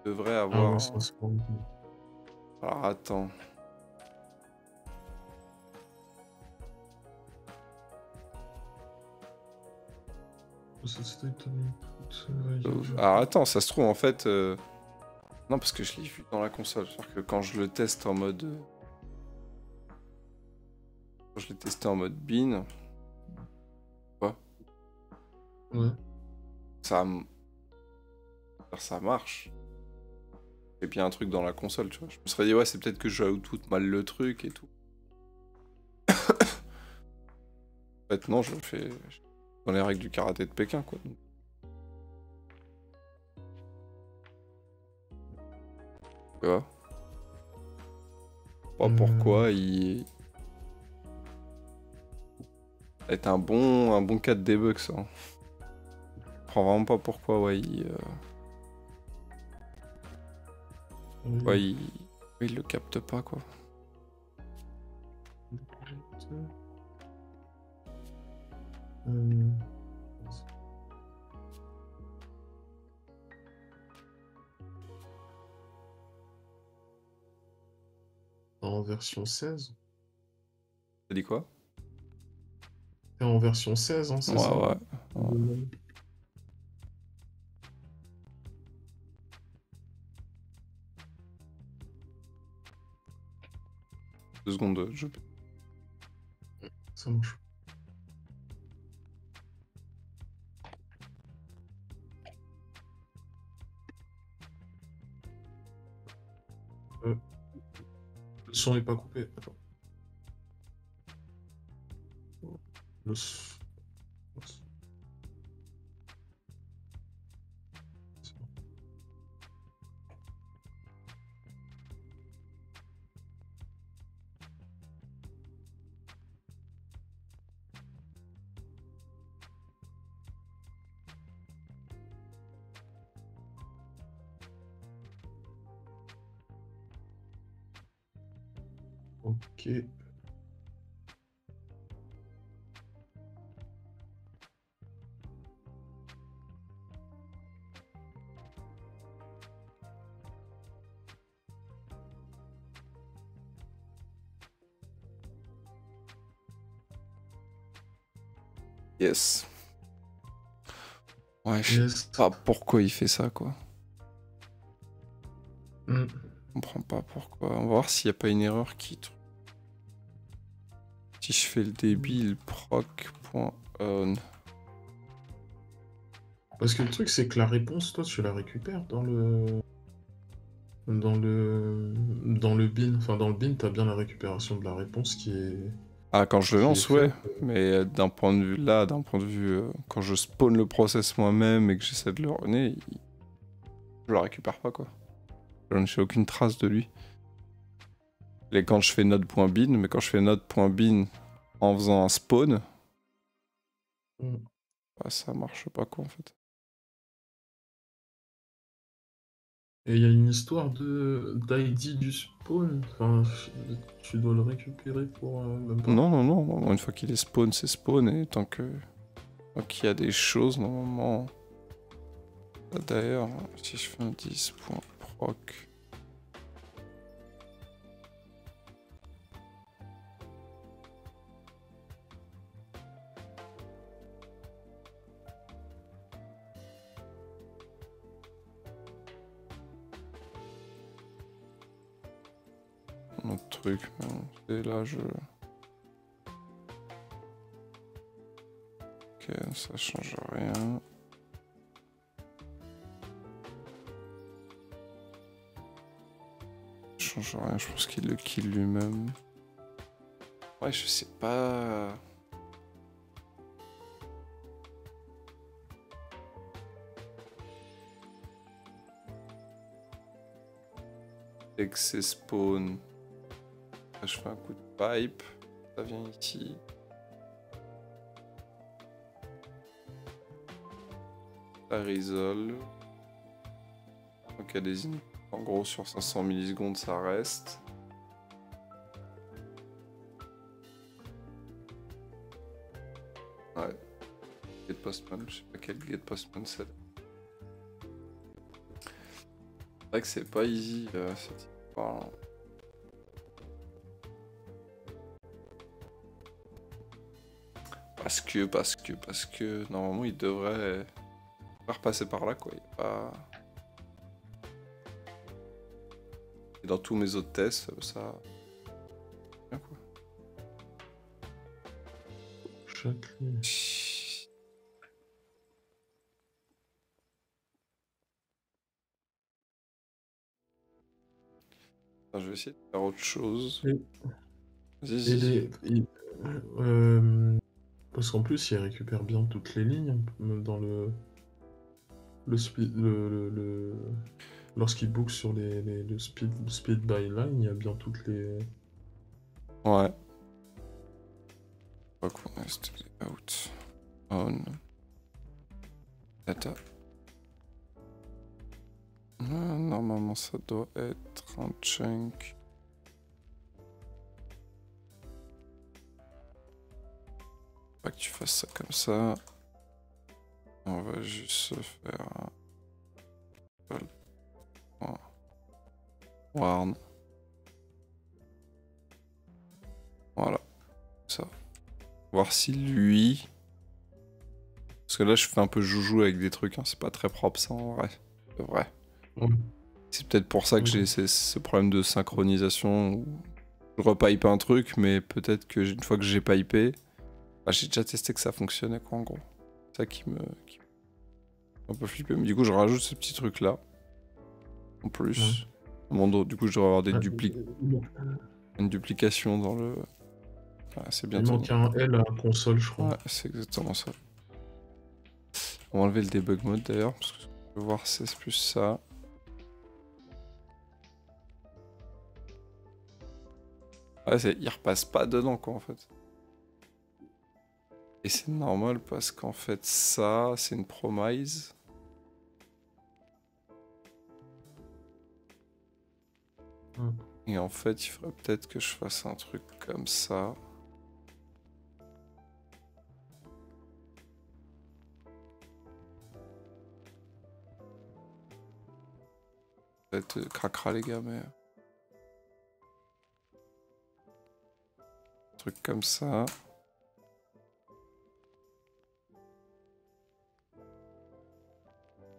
Il devrait Ah avoir. ouais, ça se prend. Alors attends. Alors attends, ça se trouve en fait. Non, parce que je l'ai vu dans la console. C'est-à-dire que quand je le teste en mode. Quand je l'ai testé en mode bin. Quoi? Ouais. Ça marche. Et puis il y a un truc dans la console, tu vois. Je me serais dit, ouais, c'est peut-être que je tout mal le truc et tout. En fait, non, je le fais dans les règles du karaté de Pékin, quoi. Tu vois? Pas pourquoi il est un bon cas de debug, ça. Je comprends vraiment pas pourquoi, ouais, ouais, il le capte pas, quoi. En version 16? T'as dit quoi? T'es en version 16, hein, c'est ça? Ouais. Ouais. 2 secondes, je... Ça marche. Le son n'est pas coupé. Attends. Le son. C'est bon. Ok. Yes. Ouais, je sais pas pourquoi il fait ça, quoi. Je comprends pas pourquoi. On va voir s'il n'y a pas une erreur qui... Si je fais le débit, proc.on. Parce que le truc, c'est que la réponse, toi, tu la récupères dans le bin. Enfin, dans le bin, t'as bien la récupération de la réponse qui est... Ah, quand je le lance, ouais. faite. Mais d'un point de vue là, quand je spawn le process moi-même et que j'essaie de le runner, je le récupère pas, quoi. Je ne fais aucune trace de lui. Et quand je fais node.bin, mais quand je fais node.bin en faisant un spawn, bah, ça marche pas, quoi, en fait. Et il y a une histoire d'ID du spawn. Enfin, tu dois le récupérer pour... même pas. Non. Une fois qu'il est spawn, c'est spawn. Et tant qu'il y a des choses, normalement... D'ailleurs, si je fais un 10.proc... un autre truc. Mais bon, et là, je... Ok, ça change rien. Ça change rien, je pense qu'il le kill lui-même. Ouais, je sais pas... Dès que c'est spawn, là, je fais un coup de pipe, ça vient ici. Ça resolve. Ok, des in... En gros, sur 500 millisecondes, ça reste. Ouais. Get Postman, je sais pas quel Get Postman c'est. C'est vrai que c'est pas easy cette histoire. Parce que normalement il devrait repasser par là quoi. Il y a pas... Et dans tous mes autres tests, ça. Bien quoi. Châtelet. Enfin, je vais essayer de faire autre chose. Et Vas-y. parce qu'en plus, il récupère bien toutes les lignes dans le speed, lorsqu'il book sur le speed by line, il y a bien toutes les. Ouais. Pas qu'on est out. On. Data. Normalement, ça doit être un chunk. Pas que tu fasses ça comme ça. On va juste se faire un warn. Voilà. Ça. Voir si lui. Parce que là, je fais un peu joujou avec des trucs. Hein. C'est pas très propre, ça, en vrai. C'est vrai. Ouais. C'est peut-être pour ça que j'ai ce problème de synchronisation où je repipe un truc, mais peut-être que une fois que j'ai pipé, bah, j'ai déjà testé que ça fonctionnait, quoi, en gros. C'est ça qui me un peu flippé. Mais du coup, je rajoute ce petit truc-là. En plus. Bon, du coup, je devrais avoir des une duplication dans le... Ouais, c'est Il bientôt. manque un L à la console, je crois. Ouais, c'est exactement ça. On va enlever le debug mode d'ailleurs, parce que je veux voir si c'est plus ça. Ouais, il repasse pas dedans, quoi, en fait. Et c'est normal parce qu'en fait, ça, c'est une promise. Et en fait, il faudrait peut-être que je fasse un truc comme ça. Peut-être craquera les gars, mais... Un truc comme ça.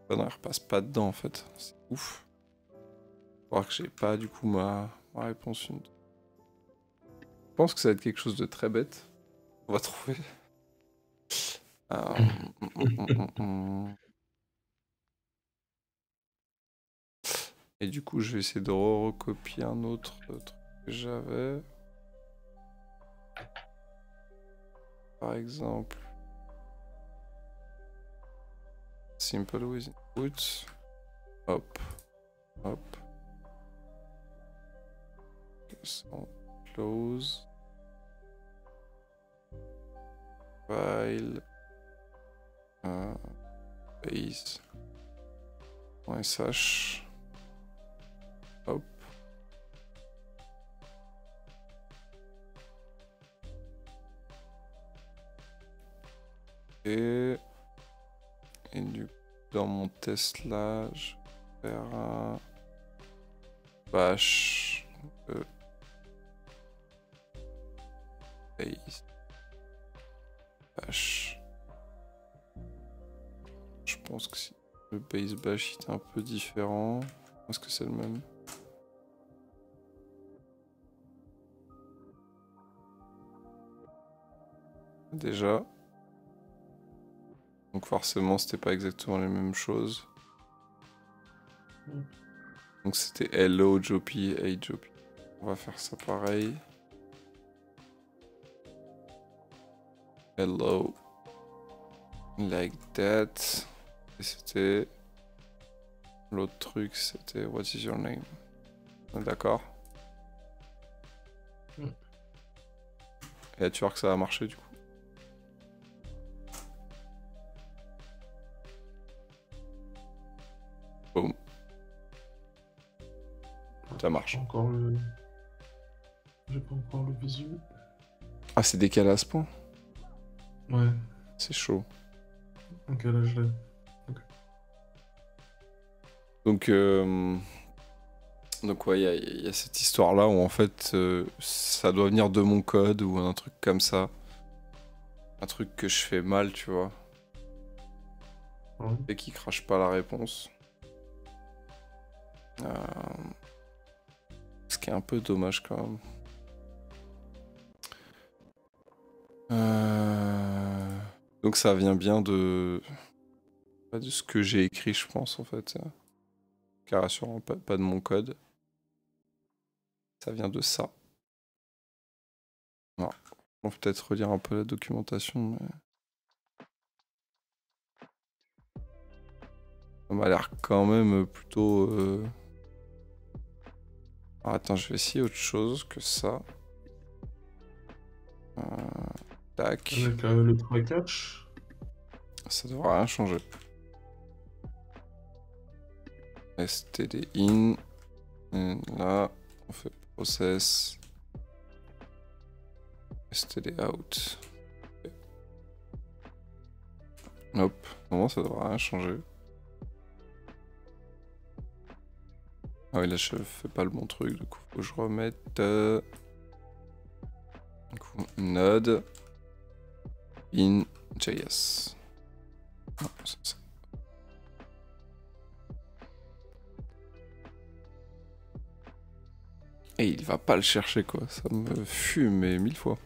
Ah non, il repasse pas dedans en fait. C'est ouf. Faut voir que j'ai pas du coup ma réponse. Je pense que ça va être quelque chose de très bête. On va trouver. Et du coup, je vais essayer de recopier un autre truc que j'avais. Par exemple, simple with input. Hop, hop. Close. File. Base. .sh. Hop. Et du coup, dans mon test là, je vais faire un bash base bash. Je pense que si le base bash est un peu différent, est-ce que c'est le même? déjà. Donc forcément, c'était pas exactement les mêmes choses. Donc c'était hello Jopi, hey Jopi. On va faire ça pareil. Hello. Like that. Et c'était... L'autre truc, c'était what is your name? D'accord. Et là, tu vois que ça a marché du coup. Boum. Ça marche. Encore le... J'ai pas encore le visuel. Ah, c'est décalé à ce point? Ouais, C'est chaud. ok, là je l'ai. Donc ouais, il y a cette histoire-là où en fait, ça doit venir de mon code ou un truc comme ça. Un truc que je fais mal, tu vois. Ouais. Et qui crache pas la réponse. Ce qui est un peu dommage quand même. Donc ça vient bien de ce que j'ai écrit, je pense, en fait. Car rassurant, pas de mon code. Ça vient de ça. Alors, on va peut-être relire un peu la documentation, mais... Ça m'a l'air quand même plutôt... Alors, attends, je vais essayer autre chose que ça. Tac. Avec le try catch. Ça devrait rien changer. std in. Et là, on fait process. std out. Okay. Hop. Non, ça devrait rien changer. Ah oui, là, je fais pas le bon truc. Du coup, faut que je remette... Du coup, node in JS. Non, c'est ça. Et il va pas le chercher, quoi. Ça me fume, mais 1000 fois.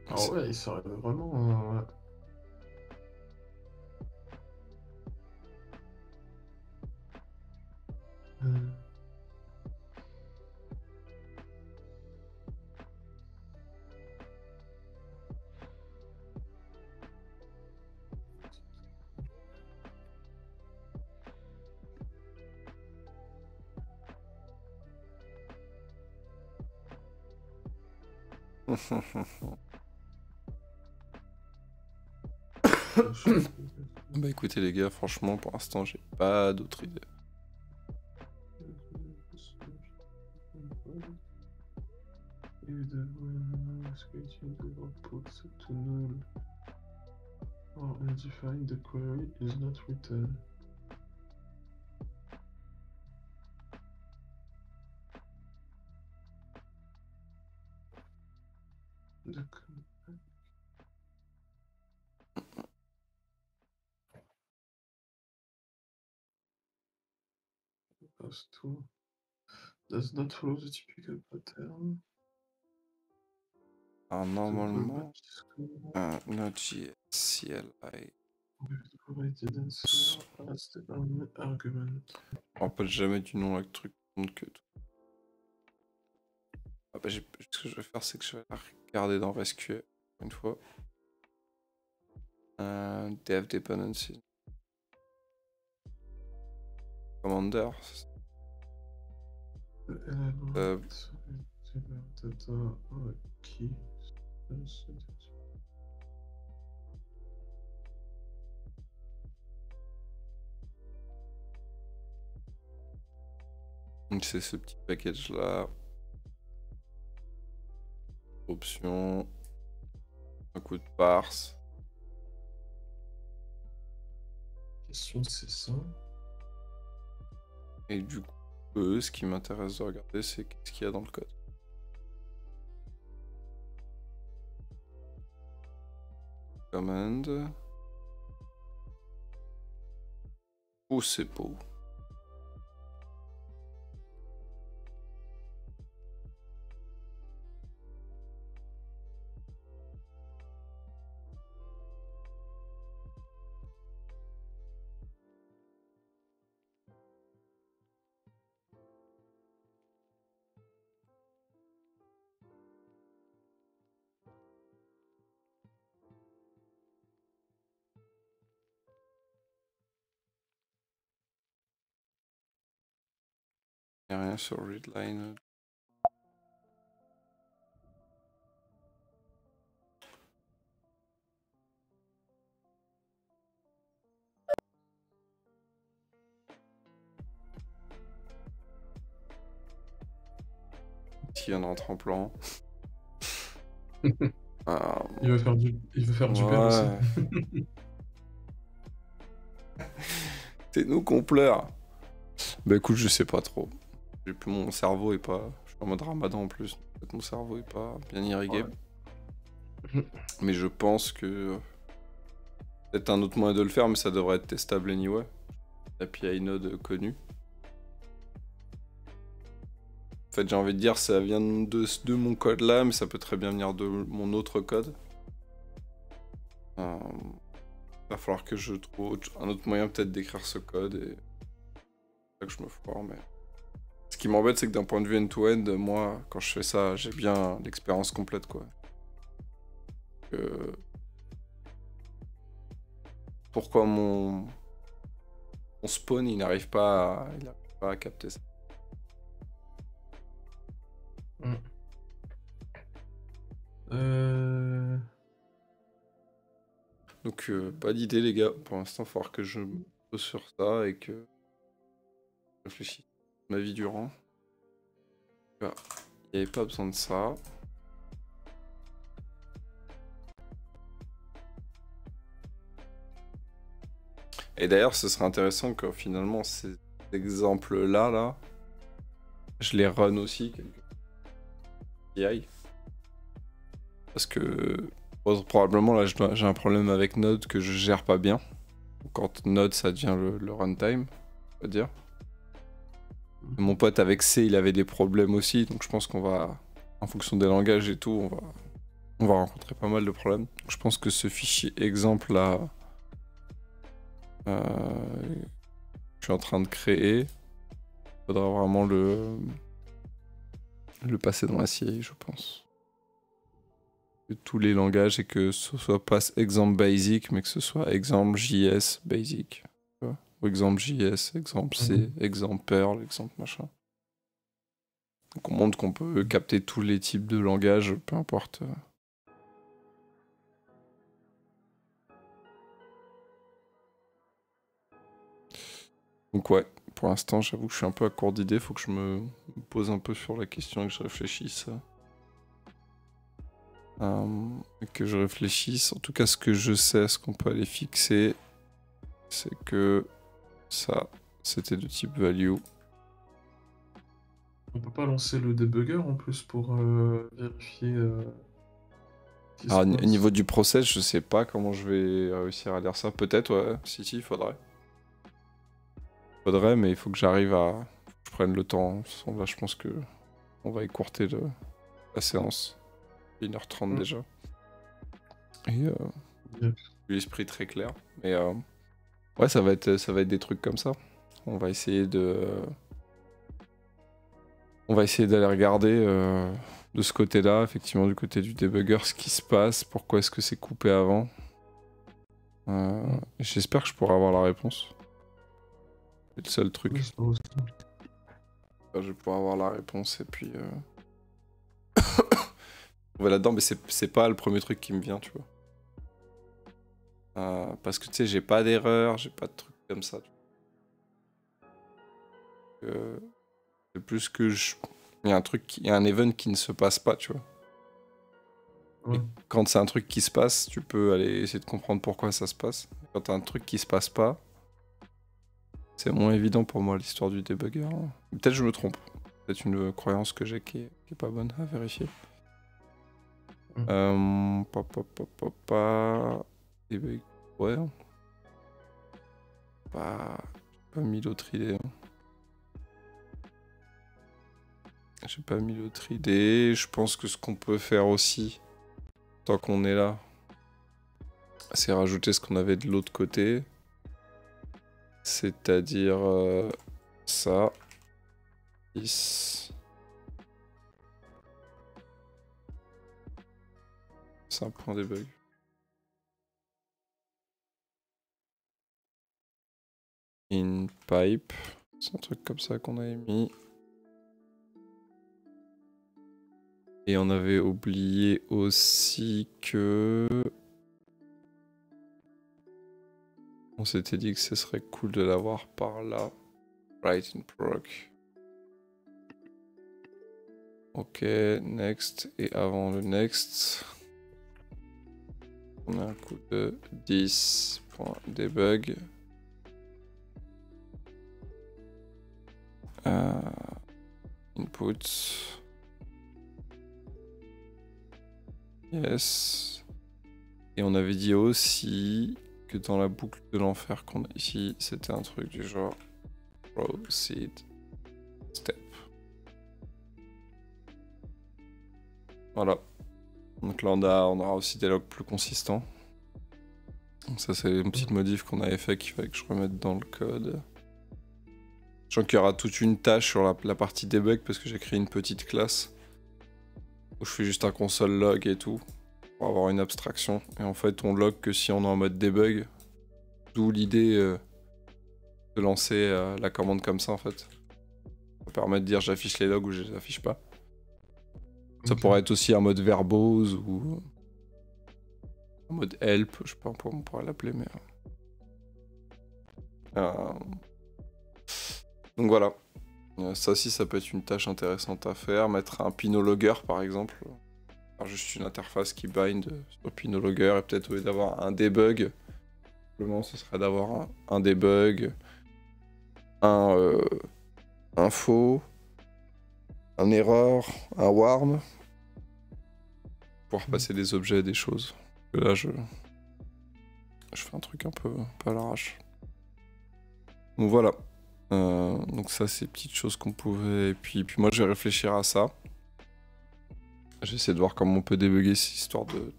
Ah ouais, il serait vraiment... Bah écoutez les gars, franchement pour l'instant j'ai pas d'autre idée. If the screenshot of output set to null or undefined, the query is not returned. Does not follow the typical pattern. Alors normalement, Node.js CLI. Provided answer as the argument. On peut jamais du nom avec truc que tout. Ah bah, ce que je vais faire, c'est que je vais la regarder dans SQL une fois. Dev dependency. Commander. Donc c'est ce petit package là. Option. Un coup de parse. Question c'est ça. Et du coup, ce qui m'intéresse de regarder, c'est qu'est-ce qu'il y a dans le code. Command. Oh, c'est beau. Il n'y a rien sur readline. Qui vient de rentrer en plan. Il veut faire du père aussi. C'est nous qu'on pleure. Bah écoute, je sais pas trop. Mon cerveau est pas... Je suis en mode ramadan en plus. Peut-être mon cerveau est pas bien irrigué. Ouais. Mais je pense que... Peut-être un autre moyen de le faire, mais ça devrait être testable anyway. API Node connu. En fait, j'ai envie de dire, ça vient de mon code là, mais ça peut très bien venir de mon autre code. Va falloir que je trouve un autre moyen peut-être d'écrire ce code et... C'est ça que je me foire, mais... Ce qui m'embête, c'est que d'un point de vue end-to-end, moi, quand je fais ça, j'ai bien l'expérience complète, quoi. Pourquoi mon spawn, il n'arrive pas à capter ça. Donc, pas d'idée, les gars. Pour l'instant, il va falloir que je me pose sur ça et que je réfléchisse ma vie durant. Il n'y avait pas besoin de ça. Et d'ailleurs, ce serait intéressant que finalement, ces exemples-là, je les run aussi. Parce que probablement là j'ai un problème avec Node que je gère pas bien. Quand Node ça devient le runtime, on va dire. Et mon pote avec C il avait des problèmes aussi, donc je pense qu'on va, en fonction des langages et tout, on va rencontrer pas mal de problèmes. Donc, je pense que ce fichier exemple là, je suis en train de créer, il faudra vraiment le passer dans la CI, je pense. De tous les langages et que ce soit pas exemple basic mais que ce soit exemple JS basic, ou exemple JS, exemple C, exemple Perl, exemple machin. Donc on montre qu'on peut capter tous les types de langages, peu importe. Donc ouais, pour l'instant j'avoue que je suis un peu à court d'idées, faut que je me pose un peu sur la question et que je réfléchisse. Que je réfléchisse. En tout cas, ce que je sais, ce qu'on peut aller fixer, c'est que ça, c'était de type value. On peut pas lancer le debugger en plus pour vérifier. Alors, au niveau du process, je sais pas comment je vais réussir à lire ça. Peut-être, ouais, si, il faudrait. Faudrait, mais il faut que j'arrive à. Je prenne le temps. Là, je pense que on va écourter la séance. 1h30 déjà. Et l'esprit très clair. Mais ouais, ça va être des trucs comme ça. On va essayer d'aller regarder de ce côté-là, effectivement, du côté du debugger, ce qui se passe, pourquoi est-ce que c'est coupé avant. J'espère que je pourrai avoir la réponse. C'est le seul truc. Oui, je vais pouvoir avoir la réponse et puis... on va là-dedans, mais c'est pas le premier truc qui me vient, tu vois. Parce que tu sais, j'ai pas d'erreur, j'ai pas de trucs comme ça. C'est plus que il y a un event qui ne se passe pas, tu vois. Ouais. Quand c'est un truc qui se passe, tu peux aller essayer de comprendre pourquoi ça se passe. Quand t'as un truc qui se passe pas, c'est moins évident pour moi l'histoire du debugger. Peut-être je me trompe. Peut-être une croyance que j'ai qui est pas bonne à vérifier. Et ben, ouais. Pas mis l'autre idée. J'ai pas mis l'autre idée. Je pense que ce qu'on peut faire aussi, tant qu'on est là, c'est rajouter ce qu'on avait de l'autre côté. C'est-à-dire ça. 10. C'est un point debug. In pipe. C'est un truc comme ça qu'on avait mis. Et on avait oublié aussi que... On s'était dit que ce serait cool de l'avoir par là. Right in proc. Ok, next. Et avant le next, on a un coup de 10.debug. Input. Yes. Et on avait dit aussi que dans la boucle de l'enfer qu'on a ici, c'était un truc du genre proceed step. Voilà. Donc là on aura aussi des logs plus consistants. Donc ça c'est une petite modif qu'on avait fait qu'il fallait que je remette dans le code. Je sens qu'il y aura toute une tâche sur la partie debug parce que j'ai créé une petite classe où je fais juste un console log et tout pour avoir une abstraction. Et en fait on log que si on est en mode debug. D'où l'idée de lancer la commande comme ça en fait. Ça permet de dire j'affiche les logs ou je les affiche pas. Ça pourrait être aussi un mode verbose ou un mode help, je sais pas comment on pourrait l'appeler, mais... Donc voilà. Ça aussi, ça peut être une tâche intéressante à faire. Mettre un Pinologger par exemple. Faire juste une interface qui bind sur Pinologger et peut-être au lieu d'avoir un debug, simplement ce serait d'avoir un debug, un info, un error, un warm. Pour passer des objets et des choses. Et là, je fais un truc un peu à l'arrache. Donc voilà. Donc ça, c'est petites choses qu'on pouvait... Et puis moi, je vais réfléchir à ça. J'essaie de voir comment on peut débugger cette histoire de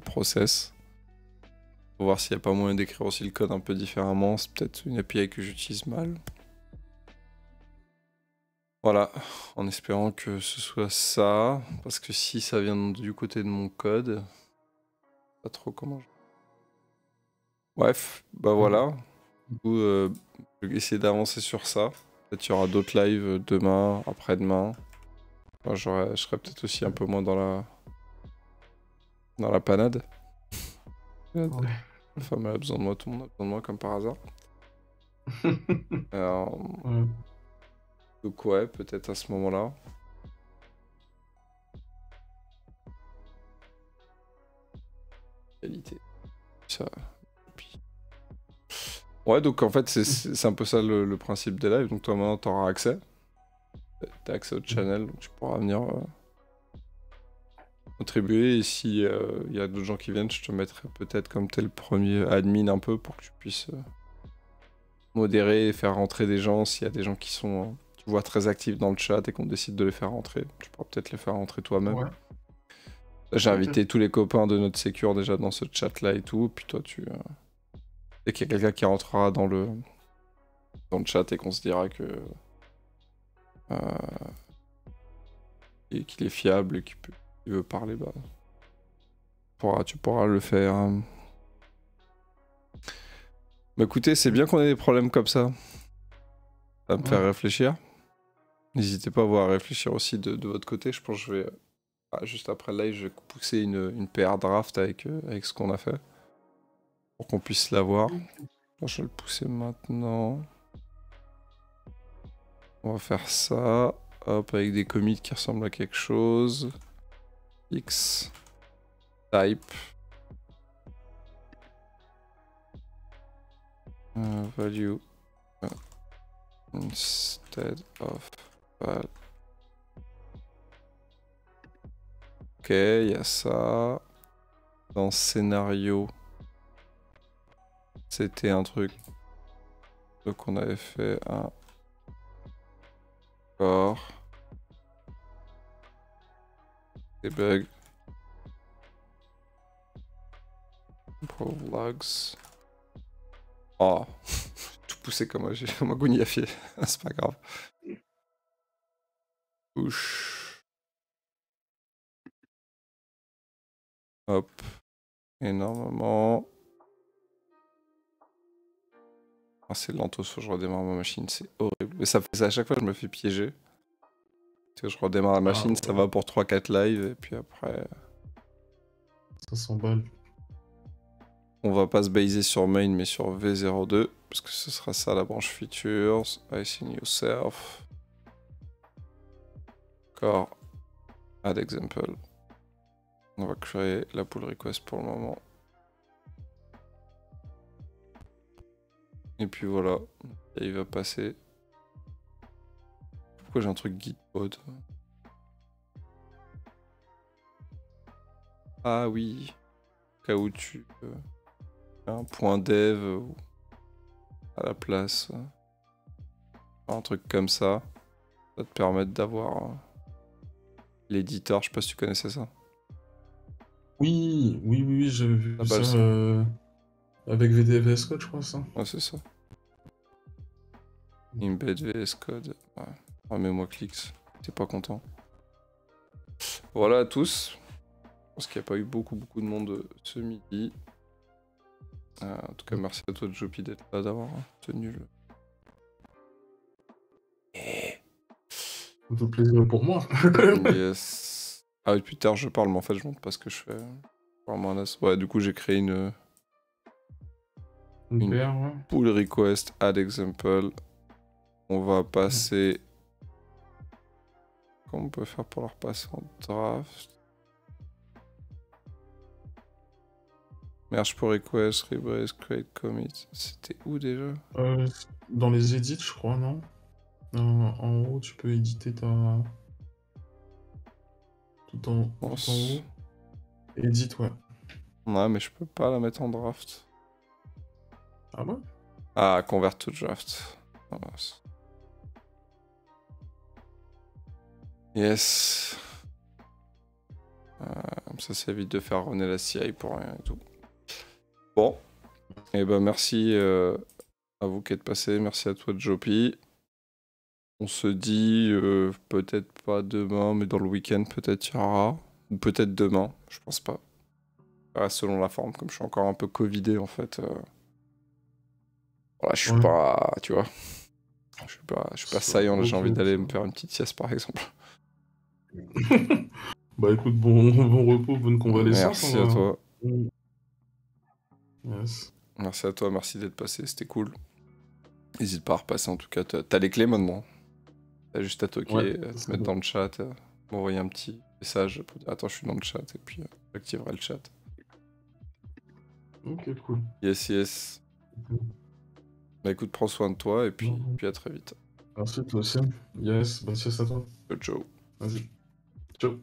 process. Pour voir s'il n'y a pas moyen d'écrire aussi le code un peu différemment. C'est peut-être une API que j'utilise mal. Voilà, en espérant que ce soit ça. Parce que si ça vient du côté de mon code... Pas trop comment je... Bref, bah voilà. Du coup, je vais essayer d'avancer sur ça. Peut-être qu'il y aura d'autres lives demain, après-demain. Enfin, je serai peut-être aussi un peu moins dans la panade. Ouais. La femme a besoin de moi, tout le monde a besoin de moi comme par hasard. Ouais. Donc ouais, peut-être à ce moment-là. Qualité. Ça. Ouais, donc en fait, c'est un peu ça le principe des lives. Donc toi maintenant, t'auras accès. T'as accès au channel, donc tu pourras venir contribuer. Et si y a d'autres gens qui viennent, je te mettrai peut-être comme t'es le premier admin un peu pour que tu puisses modérer et faire rentrer des gens. S'il y a des gens qui sont, tu vois, très actifs dans le chat et qu'on décide de les faire rentrer, tu pourras peut-être les faire rentrer toi-même. Ouais. J'ai Ok. invité tous les copains de notre sécure déjà dans ce chat là et tout. Puis toi, dès qu'il y a quelqu'un qui rentrera dans le chat et qu'on se dira que et qu'il est fiable et qu'il veut parler, bah tu pourras le faire. Bah écoutez, c'est bien qu'on ait des problèmes comme ça. Ça va me faire réfléchir. N'hésitez pas à voir réfléchir aussi de votre côté. Je pense que je vais, juste après le live, je vais pousser une PR draft avec ce qu'on a fait. Pour qu'on puisse l'avoir. Je vais le pousser maintenant. On va faire ça. Hop, avec des commits qui ressemblent à quelque chose. X. Type. Value. Instead of val. Ok, il y a ça. Dans scénario, c'était un truc. Donc on avait fait un core. Des bugs. Improve logs. Oh, tout poussé comme moi, j'ai magoniafié. C'est pas grave. Push. Hop. Et normalement... Ah, c'est lentos, faut que je redémarre ma machine, c'est horrible. Mais ça fait ça à chaque fois, je me fais piéger. que je redémarre la machine, ouais. ça va pour 3-4 lives, et puis après, 500 balles. on va pas se baser sur main, mais sur V02, parce que ce sera ça la branche features. I see yourself. Core, add example. On va créer la pull request pour le moment. Et puis voilà, et il va passer. Pourquoi j'ai un truc Gitpod? Ah oui, au cas où tu un point dev à la place, un truc comme ça, va te permettre d'avoir l'éditeur. Je sais pas si tu connaissais ça. Oui, j'avais vu La ça balle, avec VS Code, je crois, ça. ouais, c'est ça. Embed VS Code. Ouais. Remets-moi clics. T'es pas content. Voilà à tous. Je pense qu'il n'y a pas eu beaucoup de monde ce midi. En tout cas, merci à toi, Jopi, d'être là, d'avoir tenu le. Ça fait plaisir pour moi. Yes. Ah oui, plus tard je parle, mais en fait je montre pas ce que je fais. Vraiment un as. Ouais, du coup j'ai créé une paire, ouais. pull request add example. On va passer. Comment on peut faire pour leur passer en draft? Merge pull request, rebrace, create commit. C'était où déjà? Dans les edits, je crois, non? En haut, tu peux éditer ta. Tout en haut. Edit, ouais. Ouais, mais je peux pas la mettre en draft. Ah ouais? Ah, convert to draft. Ah, yes. Ça évite de faire runner la CI pour rien et tout. Bon. Et ben merci à vous qui êtes passés. Merci à toi, Jopi. On se dit peut-être pas demain, mais dans le week-end peut-être il y aura. Ou peut-être demain, je pense pas. Selon la forme, comme je suis encore un peu covidé en fait. Voilà, je suis pas. Tu vois. Je suis pas saillant, j'ai envie d'aller me faire une petite sieste par exemple. Bah écoute, bon repos, bonne convalescence. Merci à toi. Yes. Merci à toi, merci d'être passé, c'était cool. N'hésite pas à repasser en tout cas, t'as les clés maintenant. T'as juste à toquer, te mettre dans le chat, m'envoyer un petit message pour dire attends je suis dans le chat et puis j'activerai le chat. Ok, cool. Yes. Bah écoute, prends soin de toi et puis à très vite. Merci toi aussi. Yes, bonne sieste à toi. Ciao. Vas-y. Ciao.